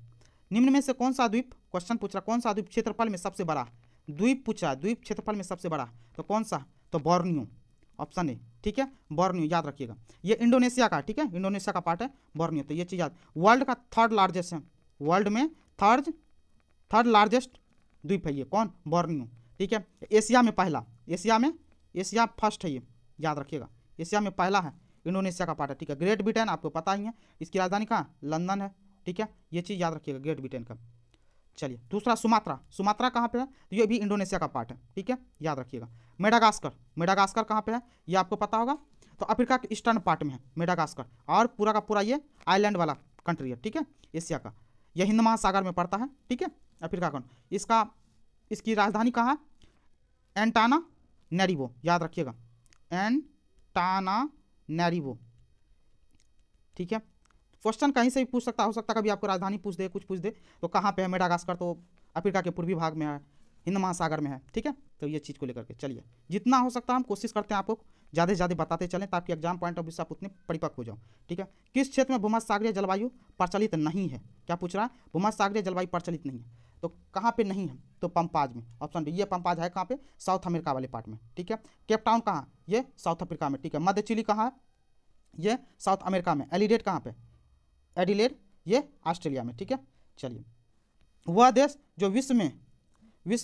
निम्न में से कौन सा द्वीप, क्वेश्चन पूछ रहा कौन सा द्वीप क्षेत्रफल में सबसे बड़ा? द्वीप पूछा, द्वीप क्षेत्रफल में सबसे बड़ा, तो कौन सा? तो बोर्नियो। ऑप्शन ए, ठीक है, बोर्नियो, याद रखिएगा। ये इंडोनेशिया का, ठीक है, इंडोनेशिया का पार्ट है बोर्नियो, तो ये चीज़ याद। वर्ल्ड का थर्ड लार्जेस्ट है, वर्ल्ड में थर्ड लार्जेस्ट द्वीप है ये, कौन? बोर्नियो, ठीक है। एशिया में पहला, एशिया फर्स्ट है ये, याद रखिएगा, एशिया में पहला है, इंडोनेशिया का पार्ट है, ठीक है। ग्रेट ब्रिटेन आपको पता ही है, इसकी राजधानी कहाँ? लंदन है, ठीक है, ये चीज़ याद रखिएगा ग्रेट ब्रिटेन का। चलिए दूसरा सुमात्रा कहाँ पे है? तो ये भी इंडोनेशिया का पार्ट है, ठीक है, याद रखिएगा। मेडागास्कर कहाँ पे है? ये आपको पता होगा, तो अफ्रीका के ईस्टर्न पार्ट में है मेडागास्कर, और पूरा का पूरा ये आइलैंड वाला कंट्री है, ठीक है, एशिया का। यह हिंद महासागर में पड़ता है, ठीक है, अफ्रीका का। इसकी राजधानी कहाँ? एंटानानैरिवो, याद रखिएगा, एंटानानैरिवो, ठीक है। क्वेश्चन कहीं से भी पूछ सकता, हो सकता कभी आपको राजधानी पूछ दे, कुछ पूछ दे, तो कहाँ पे है मेडागास्कर? तो अफ्रीका के पूर्वी भाग में है, हिंद महासागर में है, ठीक है। तो ये चीज़ को लेकर के चलिए, जितना हो सकता है हम कोशिश करते हैं आपको ज़्यादा से ज़्यादा बताते चलें, ताकि एग्जाम पॉइंट ऑफ व्यू से आप उतने परिपक्व हो जाओ, ठीक है। किस क्षेत्र में भूमध्यसागरीय जलवायु प्रचलित नहीं है? क्या पूछ रहा है? भूमध्यसागरीय जलवायु प्रचलित नहीं है, तो कहाँ पे नहीं है? तो पंपाज में, ऑप्शन डी। ये पंपाज है कहाँ पे? साउथ अमेरिका वाले पार्ट में, ठीक है। केप टाउन कहाँ? ये साउथ अफ्रीका में, ठीक है। मध्य चिली कहाँ है? ये साउथ अमेरिका में। एडिलेड कहाँ पे? एडिलेड ये ऑस्ट्रेलिया में, ठीक है। चलिए, वह देश जो विश्व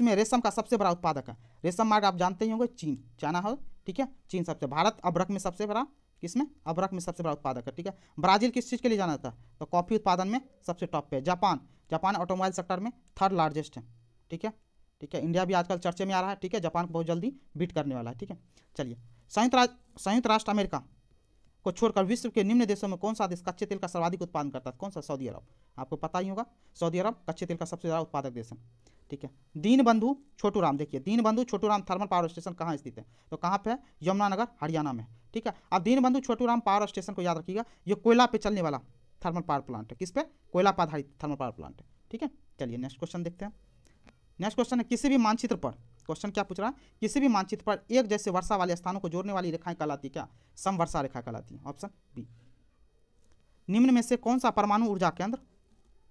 में रेशम का सबसे बड़ा उत्पादक है, रेशम मार्ग आप जानते ही होंगे, चीन, चाइना हो, ठीक है, चीन सबसे। भारत अब्रक में सबसे बड़ा, किसमें? अब्रक में सबसे बड़ा उत्पादक है, ठीक है। ब्राजील किस चीज़ के लिए जाना जाता है? तो कॉफ़ी उत्पादन में सबसे टॉप पे है। जापान ऑटोमोबाइल सेक्टर में थर्ड लार्जेस्ट है, ठीक है, ठीक है। इंडिया भी आजकल चर्चे में आ रहा है, ठीक है, जापान को बहुत जल्दी बीट करने वाला है, ठीक है। चलिए, संयुक्त राष्ट्र अमेरिका को छोड़कर विश्व के निम्न देशों में कौन सा देश कच्चे तेल का सर्वाधिक उत्पादन करता है? कौन सा? सऊदी अरब, आपको पता ही होगा, सऊदी अरब कच्चे तेल का सबसे ज़्यादा उत्पादक देश है, ठीक है। दीनबंधु छोटू राम, देखिए Deenbandhu Chhotu Ram thermal power station कहाँ स्थित है? तो कहाँ पे है? यमुनानगर, हरियाणा में, ठीक है। अब दीनबंधु छोटू राम पावर स्टेशन को याद रखिएगा, ये कोयला पे चलने वाला थर्मल पावर प्लांट है। किस पे? कोयला पर आधारित थर्मल पावर प्लांट है, ठीक है। चलिए नेक्स्ट क्वेश्चन देखते हैं। नेक्स्ट क्वेश्चन है, किसी भी मानचित्र पर, क्वेश्चन क्या पूछ रहा है? किसी भी मानचित्र पर एक जैसे वर्षा वाले स्थानों को जोड़ने वाली रेखाएं कहलाती है क्या? समवर्षा रेखा कहलाती है, ऑप्शन बी। निम्न में से कौन सा परमाणु ऊर्जा केंद्र,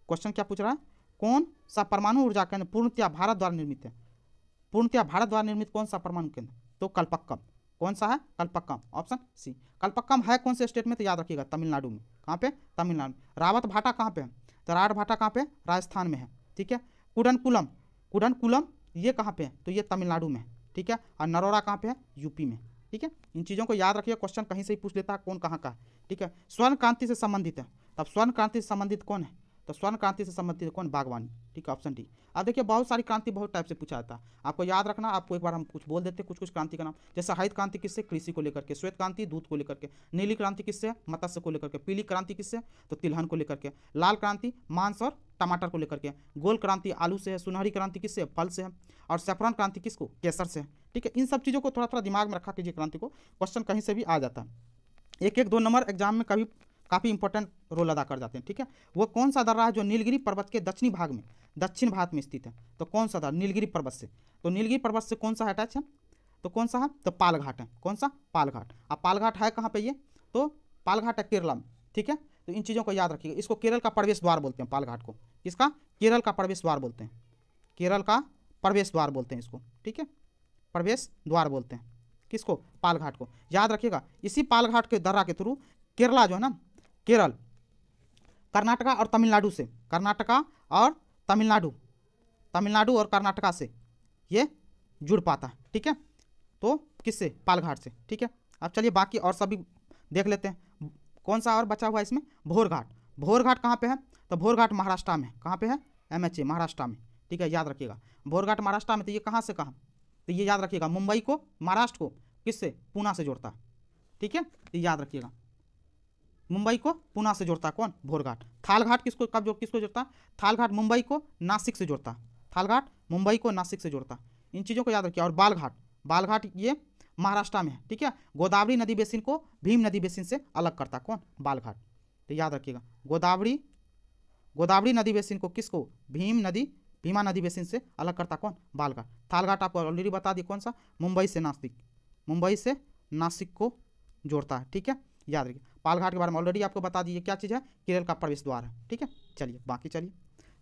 क्वेश्चन क्या पूछ रहा है? कौन सा परमाणु ऊर्जा केंद्र पूर्णतया भारत द्वारा निर्मित है? पूर्णतया भारत द्वारा निर्मित कौन सा परमाणु केंद्र? तो कल्पक्कम, कौन सा है? Kalpakkam, option C. कल्पक्कम है कौन से स्टेट में? तो याद रखिएगा तमिलनाडु में। कहाँ पे? तमिलनाडु। रावत भाटा कहाँ पे है? तो रावत भाटा कहाँ पे? राजस्थान में है, ठीक है। कुडनकुलम ये कहाँ पे है? तो ये तमिलनाडु में, ठीक है। और नरोरा कहाँ पे है? यूपी में, ठीक है। इन चीज़ों को याद रखिए, क्वेश्चन कहीं से ही पूछ लेता है कौन कहाँ का है, ठीक है। स्वर्ण क्रांति से संबंधित है, तब स्वर्ण क्रांति से संबंधित कौन है? तो स्वर्ण क्रांति से संबंधित कौन? बागवानी, ठीक है, ऑप्शन डी। अब देखिए बहुत सारी क्रांति बहुत टाइप से पूछा जाता है, आपको याद रखना। आपको एक बार हम कुछ बोल देते हैं, कुछ क्रांति का नाम, जैसे हरित क्रांति किससे? कृषि को लेकर के। श्वेत क्रांति दूध को लेकर के। नीली क्रांति किससे? मत्स्य को लेकर के। पीली क्रांति किससे? तो तिलहन को लेकर के। लाल क्रांति मांस और टमाटर को लेकर के। गोल क्रांति आलू से है। सुनहरी क्रांति किससे? फल से है। और सैफरन क्रांति किसको? केसर से है, ठीक है। इन सब चीज़ों को थोड़ा थोड़ा दिमाग में रखा कीजिए, क्रांति को, क्वेश्चन कहीं से भी आ जाता है। एक एक 2 नंबर एग्जाम में कभी काफ़ी इंपॉर्टेंट रोल अदा कर जाते हैं, ठीक है। वो कौन सा दर्रा है जो नीलगिरी पर्वत के दक्षिण भारत में स्थित है? तो कौन सा दर्रा? नीलगिरी पर्वत से। तो नीलगिरी पर्वत से कौन सा अटैच है? तो कौन सा है? तो पालघाट है। कौन सा? पालघाट। अब पालघाट है कहाँ पे? ये तो पालघाट है केरला में, ठीक है। तो इन चीज़ों को याद रखिएगा। इसको केरल का प्रवेश द्वार बोलते हैं, पालघाट को। किसका? केरल का प्रवेश द्वार बोलते हैं, केरल का प्रवेश द्वार बोलते हैं इसको, ठीक है, प्रवेश द्वार बोलते हैं। किसको? पालघाट को। याद रखिएगा, इसी पालघाट के दर्रा के थ्रू केरला जो है ना, केरल कर्नाटका और तमिलनाडु से, तमिलनाडु और कर्नाटका से ये जुड़ पाता है, ठीक है। तो किससे? पालघाट से, ठीक है। अब चलिए बाकी और सभी देख लेते हैं। कौन सा और बचा हुआ है इसमें? भोरघाट कहाँ पे है? तो भोरघाट महाराष्ट्र में। कहाँ पे है? MHA महाराष्ट्र में, ठीक है, याद रखिएगा। भोरघाट महाराष्ट्र में। तो ये कहाँ से कहाँ? तो ये याद रखिएगा, मुंबई को, महाराष्ट्र को किससे? पूना से जोड़ता है, ठीक है, तो याद रखिएगा, मुंबई को पूना से जोड़ता है कौन? भोरघाट। थालघाट किसको जोड़ता है? थालघाट मुंबई को नासिक से जोड़ता है, थालघाट मुंबई को नासिक से जोड़ता है। इन चीज़ों को याद रखिए। और बालघाट ये महाराष्ट्र में है, ठीक है। गोदावरी नदी बेसिन को भीम नदी बेसिन से अलग करता है कौन? बालघाट। तो याद रखिएगा, गोदावरी नदी बेसिन को किसको? भीमा नदी बेसिन से अलग करता कौन? बालघाट। थालघाट आपको ऑलरेडी बता दी कौन सा? मुंबई से नासिक को जोड़ता है, ठीक है, याद रखिए। पालघाट के बारे में ऑलरेडी आपको बता दीजिए, क्या चीज़ है? केरल का प्रवेश द्वार है, ठीक है। चलिए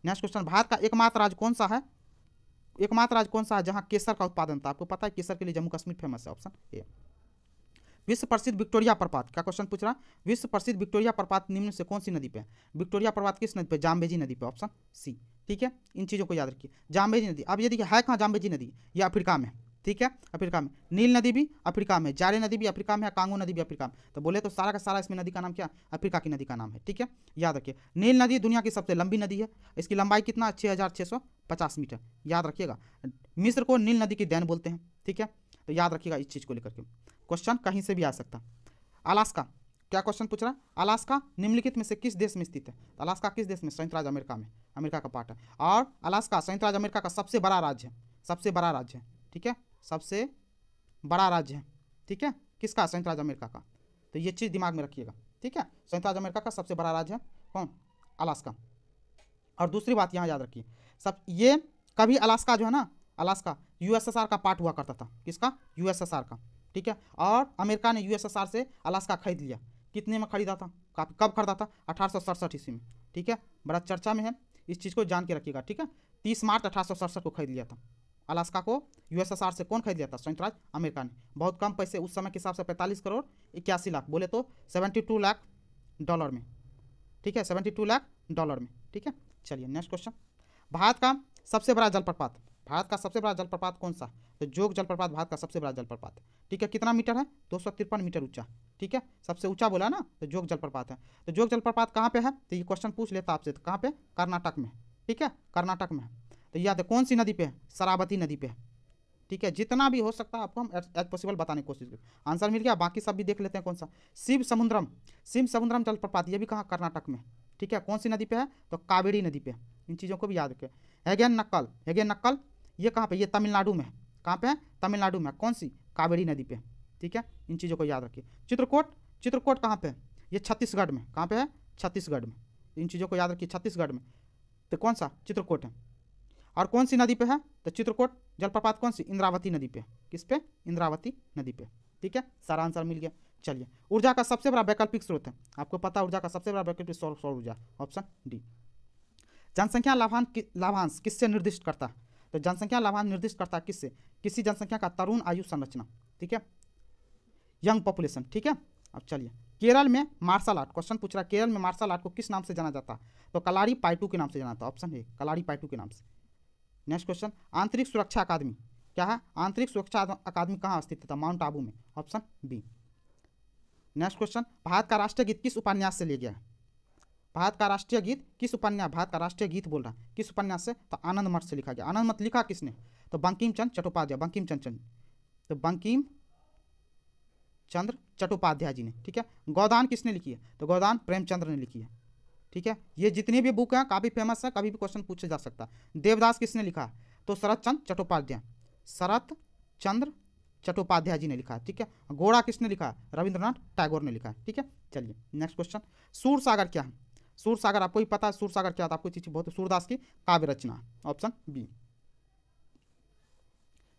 नेक्स्ट क्वेश्चन, भारत का एकमात्र राज्य कौन सा है जहां केसर का उत्पादन था? आपको पता है केसर के लिए जम्मू कश्मीर फेमस है, ऑप्शन ए। विश्व प्रसिद्ध विक्टोरिया प्रपात, क्या क्वेश्चन पूछ रहा है, विश्व प्रसिद्ध विक्टोरिया प्रपात निम्न से कौन सी नदी पे है, विक्टोरिया प्रपात किस नदी पे, जाम्बेजी नदी पे, ऑप्शन सी। ठीक है, इन चीज़ों को याद रखिए, जाम्बेजी नदी। अब ये देखिए है कहाँ जाम्बेजी नदी, ये अफ्रीका में, ठीक है, अफ्रीका में। नील नदी भी अफ्रीका में, जारे नदी भी अफ्रीका में है, कांगो नदी भी अफ्रीका में। तो बोले तो सारा का सारा इसमें नदी का नाम क्या, अफ्रीका की नदी का नाम है। ठीक है, याद रखिए। नील नदी दुनिया की सबसे लंबी नदी है, इसकी लंबाई कितना, 6650 मीटर, याद रखिएगा। मिस्र को नील नदी की देन बोलते हैं। ठीक है, तो याद रखिएगा इस चीज़ को लेकर के, क्वेश्चन कहीं से भी आ सकता। अलास्का, क्या क्वेश्चन पूछ रहा है, अलास्का निम्नलिखित में से किस देश में स्थित है, अलास्का किस देश में, संयुक्त राज्य अमेरिका में, अमेरिका का पार्ट है। और अलास्का संयुक्त राज्य अमेरिका का सबसे बड़ा राज्य है, सबसे बड़ा राज्य है। ठीक है, सबसे बड़ा राज्य है। ठीक है, किसका, संयुक्त राज्य अमेरिका का। तो ये चीज़ दिमाग में रखिएगा। ठीक है, संयुक्त राज्य अमेरिका का सबसे बड़ा राज्य है कौन, अलास्का। और दूसरी बात यहाँ याद रखिए, सब ये कभी अलास्का जो है ना, अलास्का यूएसएसआर का पार्ट हुआ करता था, किसका, यूएसएसआर का। ठीक है, और अमेरिका ने यूएसएसआर से अलास्का खरीद लिया, कितने में खरीदा था, कब खरीदा था, 1867 ईस्वी में। ठीक है, बड़ा चर्चा में है, इस चीज़ को जान के रखिएगा। ठीक है, 30 मार्च 1867 को खरीद लिया था अलास्का को, यूएसएसआर से कौन खरीद लिया था, संयुक्त राज्य अमेरिका ने। बहुत कम पैसे, उस समय के हिसाब से 45 करोड़ 81 लाख, बोले तो 72 लाख डॉलर में। ठीक है, 72 लाख डॉलर में। ठीक है, चलिए नेक्स्ट क्वेश्चन, भारत का सबसे बड़ा जलप्रपात, भारत का सबसे बड़ा जलप्रपात कौन सा, तो जोग जलप्रपात भारत का सबसे बड़ा जलप्रपात है। ठीक है, कितना मीटर है, 253 मीटर ऊंचा। ठीक है, सबसे ऊंचा बोला ना, तो जोग जलप्रपात है। तो जोग जलप्रपात कहाँ पे है, तो ये क्वेश्चन पूछ लेता आपसे, तो कहाँ पे, कर्नाटक में। ठीक है, कर्नाटक में है। तो याद है कौन सी नदी पे है, शरावती नदी पे है। ठीक है, जितना भी हो सकता है आपको हम एज पॉसिबल बताने की कोशिश करें। आंसर मिल गया, बाकी सब भी देख लेते हैं कौन सा, शिव समुद्रम जलप्रपात, ये भी कहाँ, कर्नाटक में। ठीक है, कौन सी नदी पे है, तो कावेरी नदी पे है। इन चीज़ों को भी याद रखें। हेगेन नक्कल, ये कहाँ पे, ये तमिलनाडु में है। कहाँ पे है, तमिलनाडु में, कौन सी, कावेरी नदी पे। ठीक है, इन चीज़ों को याद रखिए। चित्रकूट कहाँ पे है, ये छत्तीसगढ़ में, कहाँ पे है, छत्तीसगढ़ में। इन चीज़ों को याद रखिए, छत्तीसगढ़ में। तो कौन सा, चित्रकूट है। और कौन सी नदी पे है, तो चित्रकूट जलप्रपात कौन सी, इंद्रावती नदी पे। किस पे, इंद्रावती नदी पे। ठीक है, सारा आंसर मिल गया। चलिए, ऊर्जा का सबसे बड़ा वैकल्पिक स्रोत है, आपको पता, ऊर्जा का सबसे बड़ा वैकल्पिक सौर ऊर्जा, ऑप्शन डी। जनसंख्या लाभांश किससे निर्दिष्ट करता है, तो जनसंख्या लाभांश निर्दिष्ट करता है किससे, किसी जनसंख्या का तरुण आयु संरचना। ठीक है, यंग पॉपुलेशन। ठीक है, अब चलिए, केरल में मार्शल आर्ट, क्वेश्चन पूछ रहा है, केरल में मार्शल आर्ट को किस नाम से जाना जाता है, तो कलारी पाइटू के नाम से जाना जाता है, ऑप्शन ए, कलारी पाइटू के नाम से। नेक्स्ट क्वेश्चन, आंतरिक सुरक्षा अकादमी क्या है, आंतरिक सुरक्षा अकादमी कहाँ स्थित था, माउंट आबू में, option B. Next question, Bharat का राष्ट्रीय गीत किस उपन्यास से लिया गया है, भारत का राष्ट्रीय गीत किस उपन्यास, भारत का राष्ट्रीय गीत बोल रहा है किस उपन्यास से, तो आनंद मठ से लिखा गया। आनंद मठ लिखा किसने, तो बंकिम चंद्र चट्टोपाध्याय, तो बंकिम चंद्र चट्टोपाध्याय जी ने। ठीक है, गोदान किसने लिखी है, तो गोदान प्रेमचंद्र ने लिखी है। ठीक है, ये जितनी भी बुक हैं काफ़ी फेमस है, कभी भी क्वेश्चन पूछा जा सकता है। देवदास किसने लिखा है, तो शरत चंद्र चट्टोपाध्याय जी ने लिखा है। ठीक है, घोड़ा किसने लिखा है, रविंद्रनाथ टैगोर ने लिखा है। ठीक है, चलिए नेक्स्ट क्वेश्चन, सूरसागर क्या है, सूरसागर आपको ही पता है, सूरसागर क्या था, आपको चीज़ बहुत, सूरदास की काव्य रचना, option B.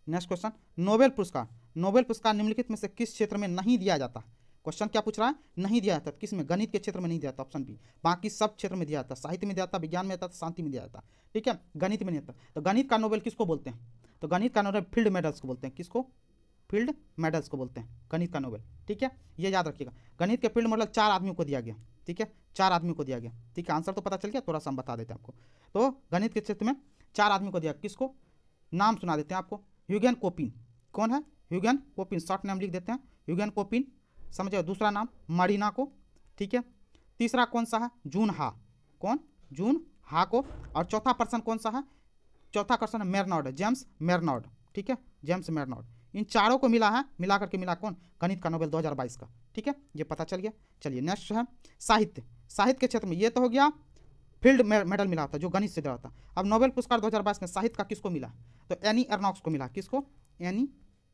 Next question, Nobel पुरस्कार निम्नलिखित में से किस क्षेत्र में नहीं दिया जाता, क्वेश्चन क्या पूछ रहा है, नहीं दिया जाता, किस में, गणित के क्षेत्र में नहीं दिया जाता, ऑप्शन बी। बाकी सब क्षेत्र में दिया जाता, साहित्य में दिया जाता, विज्ञान में दिया जाता, शांति में दिया जाता। ठीक है, गणित में नहीं आता। तो गणित का नोबेल किसको बोलते हैं, तो गणित का नोबेल फील्ड मेडल्स को बोलते हैं, किसको, फील्ड मेडल्स को बोलते हैं गणित का नोबेल। ठीक है, ये याद रखिएगा, गणित के फील्ड मेडल 4 आदमियों को दिया गया। ठीक है, 4 आदमियों को दिया गया। ठीक है, आंसर तो पता चल गया, थोड़ा सा हम बता देते हैं आपको। तो गणित के क्षेत्र में 4 आदमियों को दिया, किसको, नाम सुना देते हैं आपको, ह्यूगेन कोपिन, कौन है, ह्यूगेन कोपिन, शॉर्ट नाम लिख देते हैं, ह्यूगेन कोपिन, समझे। दूसरा नाम मरीना को। ठीक है, तीसरा कौन सा है, जून हा को। और चौथा पर्सन कौन सा है, चौथा पर्सन मेरनॉड, जेम्स मेरनॉड। ठीक है, जेम्स मेरनॉड। इन चारों को मिला है, मिला करके मिला कौन, गणित का नोबेल 2022 का। ठीक है, ये पता चल गया। चलिए नेक्स्ट है साहित्य के क्षेत्र में, ये तो हो गया फील्ड मेडल मिला था जो गणित से दिया था। अब नोबेल पुरस्कार 2022 में साहित्य का किसको मिला, तो एनी एर्नॉक्स को मिला, किसको, एनी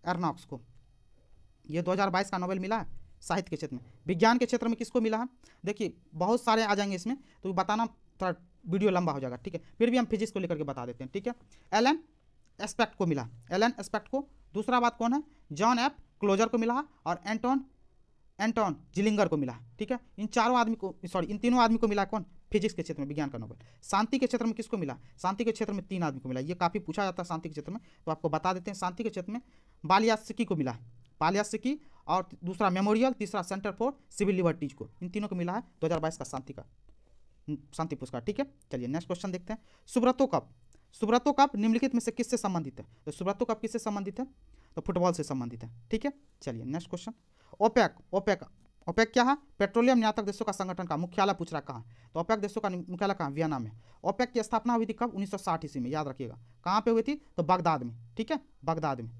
एर्नॉक्स को। ये 2022 का नोबेल मिला है साहित्य के क्षेत्र में। विज्ञान के क्षेत्र में किसको मिला है, देखिए बहुत सारे आ जाएंगे इसमें, तो बताना थोड़ा वीडियो लंबा हो जाएगा। ठीक है, फिर भी हम फिजिक्स को लेकर के बता देते हैं। ठीक है, एलन एस्पेक्ट को मिला, एलन एस्पेक्ट को। दूसरा बात कौन है, जॉन एफ क्लोजर को मिला है, और एंटोन जिलिंगर को मिला है। ठीक है, इन तीनों आदमी को मिला कौन, फिजिक्स के क्षेत्र में विज्ञान का नोबेल। शांति के क्षेत्र में किसको मिला, शांति के क्षेत्र में 3 आदमी को मिला, ये काफ़ी पूछा जाता है शांति के क्षेत्र में, तो आपको बता देते हैं। शांति के क्षेत्र में बालियास्की को मिला, बालियास्की और दूसरा मेमोरियल, तीसरा सेंटर फॉर सिविल लिबर्टीज को, इन तीनों को मिला है 2022 का शांति पुरस्कार। ठीक है, चलिए नेक्स्ट क्वेश्चन देखते हैं। सुब्रतो कप निम्नलिखित में से किससे संबंधित है? तो सुब्रतो कप किससे संबंधित है? तो फुटबॉल से संबंधित है। ठीक है, चलिए नेक्स्ट क्वेश्चन। ओपेक क्या है? पेट्रोलियम निर्यातक देशों का संगठन का मुख्यालय पूछ रहा कहाँ? तो ओपेक देशों का मुख्यालय कहाँ? वियना में। ओपेक की स्थापना हुई थी कब? 1960 ईस्वी में, याद रखिएगा। कहाँ पे हुई थी? तो बगदाद में। ठीक है, बगदाद में,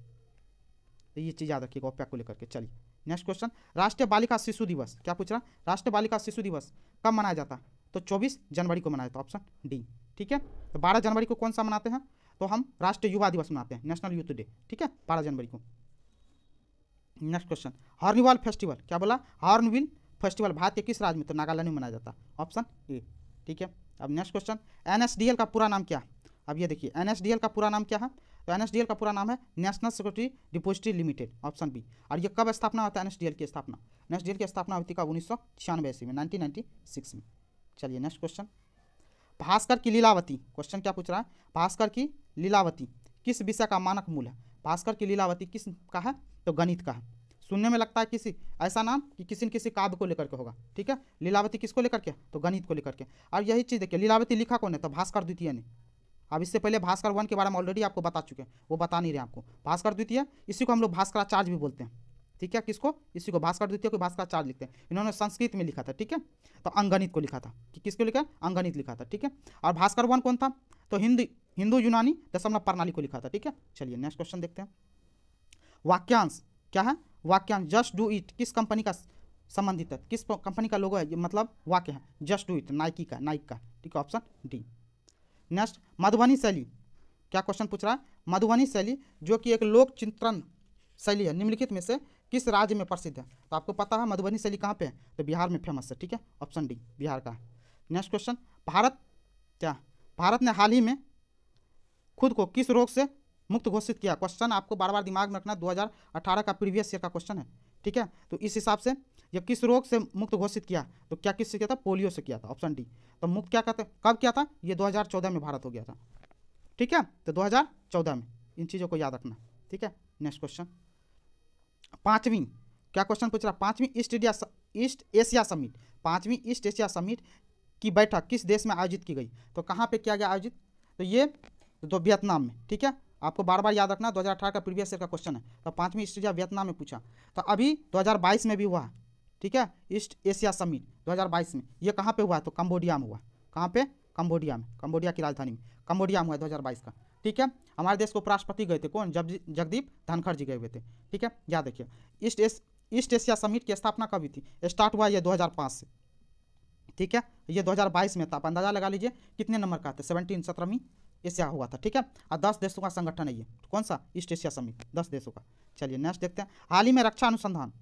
तो ये चीज़ याद रखिएगा ओपेक को लेकर के। चलिए नेक्स्ट क्वेश्चन। राष्ट्रीय बालिका शिशु दिवस, क्या पूछ रहा? राष्ट्रीय बालिका शिशु दिवस कब मनाया जाता है? तो 24 जनवरी को मनाया जाता है, ऑप्शन डी। ठीक है, तो 12 जनवरी को कौन सा मनाते हैं? तो हम राष्ट्रीय युवा दिवस मनाते हैं, नेशनल यूथ डे। ठीक है, 12 जनवरी को। Next question. हॉर्नबिल फेस्टिवल, क्या बोला? हॉर्नबिल फेस्टिवल भारत के किस राज्य में? तो नागालैंड में मनाया जाता है, ऑप्शन ए। ठीक है, अब नेक्स्ट क्वेश्चन। एनएसडीएल का पूरा नाम क्या है? अब ये देखिए, एनएसडीएल का पूरा नाम क्या है? तो एनएसडीएल का पूरा नाम है national security depository limited, option B. और ये कब स्थापना होता है एनएसडीएल की स्थापना? एनएसडीएल की स्थापना होती कब? 1996 ईस्वी में, 1996 में। चलिए नेक्स्ट क्वेश्चन। भास्कर की लीलावती, क्वेश्चन क्या पूछ रहा है? भास्कर की लीलावती किस विषय का मानक मूल है? भास्कर की लीलावती किस का है? तो गणित का है। सुनने में लगता है किसी ऐसा नाम कि किसी न किसी काव्य को लेकर के होगा। ठीक है, लीलावती किसको लेकर के? तो गणित को लेकर के। और यही चीज़ देखिए, लीलावती लिखा कौन है? तो भास्कर द्वितीय ने। अब इससे पहले भास्कर 1 के बारे में ऑलरेडी आपको बता चुके हैं, वो बता नहीं रहे आपको। भास्कर द्वितीय, इसी को हम लोग भास्कराचार्य भी बोलते हैं। ठीक है, किसको? इसी को भास्कर द्वितीय को भास्कराचार्य लिखते हैं। इन्होंने संस्कृत में लिखा था। ठीक है, तो अंगणित को लिखा था। कि किसको लिखा? अंगणित लिखा था। ठीक है, और भास्कर 1 कौन था? तो हिंदू यूनानी दशमलव प्रणाली को लिखा था। ठीक है, चलिए नेक्स्ट क्वेश्चन देखते हैं। वाक्यांश क्या है? वाक्यांश जस्ट डू इट किस कंपनी का संबंधित है? किस कंपनी का लोगो है? ये मतलब वाक्य है जस्ट डू इट, नाइकी का। ठीक है, ऑप्शन डी। नेक्स्ट, मधुबनी शैली, क्या क्वेश्चन पूछ रहा है? मधुबनी शैली जो कि एक लोक चिंतन शैली है, निम्नलिखित में से किस राज्य में प्रसिद्ध है? तो आपको पता है मधुबनी शैली कहाँ पे है? तो बिहार में फेमस है। ठीक है, ऑप्शन डी, बिहार का है। Next question. भारत ने हाल ही में खुद को किस रोग से मुक्त घोषित किया? क्वेश्चन आपको बार बार दिमाग में रखना, 2018 का प्रीवियस ईयर का क्वेश्चन है। ठीक है, तो इस हिसाब से ये किस रोग से मुक्त घोषित किया? तो क्या किससे किया था? पोलियो से किया था, ऑप्शन डी। तो मुक्त क्या कहते हैं, कब किया था? ये 2014 में भारत हो गया था। ठीक है, तो 2014 में, इन चीज़ों को याद रखना। ठीक है, नेक्स्ट क्वेश्चन। पाँचवीं, क्या क्वेश्चन पूछ रहा? पाँचवीं ईस्ट एशिया समिट, पाँचवीं ईस्ट एशिया समिट की बैठक किस देश में आयोजित की गई? तो कहाँ पे किया गया आयोजित? तो ये तो वियतनाम में। ठीक है, आपको बार बार याद रखना, 2018 का प्रीवियस ईयर का क्वेश्चन है। तो पाँचवीं ईस्ट एशिया वियतनाम में पूछा। तो अभी 2022 में भी हुआ है। ठीक है, ईस्ट एशिया समिट 2022 में, ये कहाँ पे हुआ है? तो कंबोडिया में हुआ। कहाँ पे? कंबोडिया में, कंबोडिया की राजधानी में, कंबोडिया में हुआ 2022 का। ठीक है, हमारे देश को उपराष्ट्रपति गए थे कौन? जगदीप धनखड़ जी गए हुए थे। ठीक है, याद रखिए। ईस्ट एशिया समिट की स्थापना कब हुई थी? स्टार्ट हुआ ये 2005 से। ठीक है, ये 2022 में था। आप अंदाजा लगा लीजिए कितने नंबर का था? 17वीं एशिया हुआ था। ठीक है, और 10 देशों का संगठन है ये। कौन सा? ईस्ट एशिया समिट, 10 देशों का। चलिए नेक्स्ट देखते हैं। हाल ही में रक्षा अनुसंधान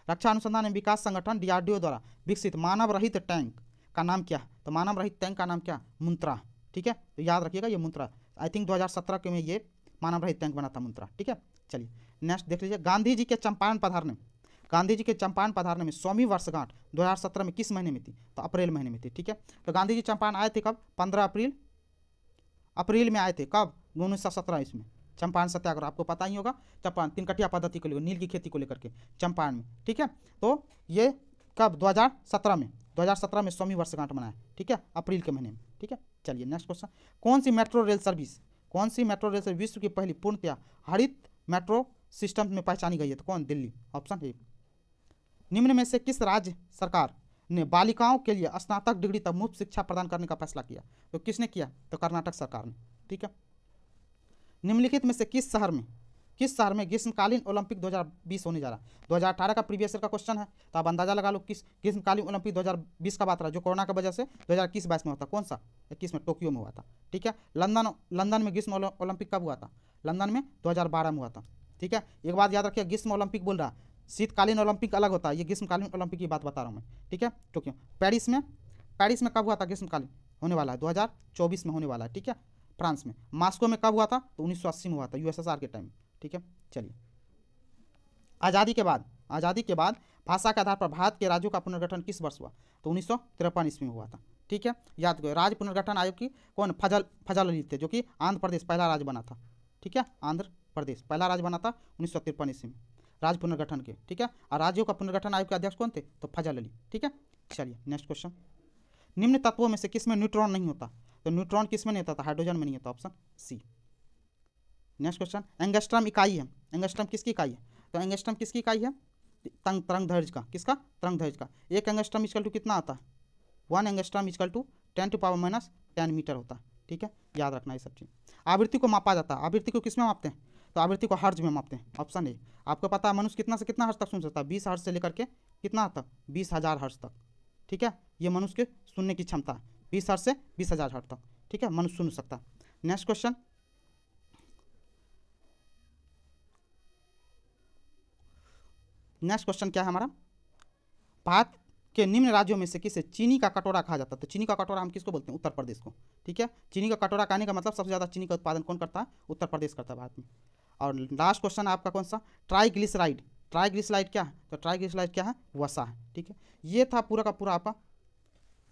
एवं विकास संगठन DRDO द्वारा विकसित मानव रहित टैंक का नाम क्या है? तो मानव रहित टैंक का नाम क्या? मुंत्रा। ठीक है, तो याद रखिएगा ये मुंत्रा, आई थिंक 2017 के में ये मानव रहित टैंक बना था, मुंत्रा। ठीक है, चलिए नेक्स्ट देख लीजिए। गांधी जी के चंपारण पधारने में 100वीं वर्षगांठ 2017 में किस महीने में थी? तो अप्रैल महीने में थी। ठीक है, तो गांधी जी चंपारण आए थे कब? 15 अप्रैल में आए थे। कब? 1917 इसमें। चंपारण सत्याग्रह आपको पता ही होगा, चंपारण तिनकटिया पद्धति को लेकर, नील की खेती को लेकर के चंपारण में। ठीक है, तो ये कब? 2017 में, 2017 में 100वीं वर्षगांठ मनाया। ठीक है, अप्रैल के महीने में। ठीक है, चलिए नेक्स्ट क्वेश्चन। कौन सी मेट्रो रेल सर्विस विश्व की पहली पूर्णतया हरित मेट्रो सिस्टम में पहचानी गई है? तो कौन? Delhi, option A. निम्न में से किस राज्य सरकार ने बालिकाओं के लिए स्नातक डिग्री तक मुफ्त शिक्षा प्रदान करने का फैसला किया? तो किसने किया? तो कर्नाटक सरकार ने। ठीक है, निम्नलिखित में से किस शहर में ग्रीष्मकालीन ओलंपिक 2020 होने जा रहा? 2018 का प्रीवियस ईयर का क्वेश्चन है, तो आप अंदाजा लगा लो किस ग्रीष्मकालीन ओलंपिक 2020 का बात रहा, जो कोरोना की वजह से 2021-22 में होता। कौन सा? 21 में टोक्यो में हुआ था। ठीक है, लंदन में ग्रीष्म ओलंपिक कब हुआ था? लंदन में 2012 में हुआ था। ठीक है, एक बात याद रखिए, ग्रीष्म ओलंपिक बोल रहा, शीतकालीन ओलंपिक अलग होता है, ये ग्रीष्मकालीन ओलंपिक की बात बता रहा हूँ मैं। ठीक है, टोक्यो। पेरिस में कब हुआ था ग्रीष्मकालीन? होने वाला है 2024 में होने वाला है। ठीक है, फ्रांस में। मॉस्को में कब हुआ था? तो 1980 में हुआ था, USSR के टाइम। ठीक है, चलिए। आज़ादी के बाद भाषा के आधार पर भारत के राज्यों का पुनर्गठन किस वर्ष हुआ? तो 1953 ईस्वी में हुआ था। ठीक है, याद करो। राज्य पुनर्गठन आयोग की कौन? फजल अली थे, जो कि आंध्र प्रदेश पहला राज्य बना था। ठीक है, आंध्र प्रदेश पहला राज्य बना था 1953 ईस्वी में। राज्य पुनर्गठन के, ठीक है। और राज्यों का पुनर्गठन आयोग के अध्यक्ष कौन थे? तो फजल अली, ठीक है। चलिए नेक्स्ट क्वेश्चन, निम्न तत्वों में से किसमें न्यूट्रॉन नहीं होता? तो न्यूट्रॉन किसमें नहीं होता था? हाइड्रोजन में नहीं होता, option C. Next question, angstrom इकाई है, एंगस्ट्रम किसकी इकाई है? तो एंगस्ट्रम किसकी इकाई है? तरंग दैर्घ्य का, किसका? तरंग दैर्घ्य का। एक एंगस्ट्रम इक्वल टू कितना आता है? 1 एंगस्ट्रम इक्वल टू 10⁻⁻10 मीटर होता है, ठीक है, याद रखना ये सब चीज़। आवृत्ति को मापा जाता है, आवृत्ति को किस में मापते हैं? तो आवृत्ति को हर्ट्ज में मापते हैं, ऑप्शन ए। आपको पता है मनुष्य कितना से कितना हर्ट्ज तक सुन सकता है? 20 हर्ट्ज से लेकर के कितना तक? 20,000 हर्ट्ज तक, ठीक है। ये मनुष्य के सुनने की क्षमता है, 20 हर्ट्ज से 20,000 हर्ट्ज तक, ठीक है, मनुष्य सुन सकता है। नेक्स्ट क्वेश्चन, नेक्स्ट क्वेश्चन क्या है हमारा? भारत के निम्न राज्यों में से किसे चीनी का कटोरा कहा जाता है? तो चीनी का कटोरा हम किसको बोलते हैं? उत्तर प्रदेश को, ठीक है। चीनी का कटोरा कहने का मतलब सबसे ज़्यादा चीनी का उत्पादन कौन करता है? उत्तर प्रदेश करता है भारत में। और लास्ट क्वेश्चन है आपका कौन सा? ट्राइग्लिसराइड, ट्राइग्लिसराइड क्या है? तो ट्राइग्लिसराइड क्या है? वसा है, ठीक है। ये था पूरा का पूरा आपका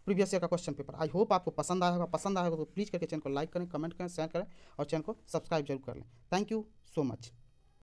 प्रीवियस ईयर का क्वेश्चन पेपर। आई होप आपको पसंद आया होगा, पसंद आया होगा तो प्लीज़ करके चैनल को लाइक करें, कमेंट करें, शेयर करें और चैनल को सब्सक्राइब जरूर कर लें। Thank you so much.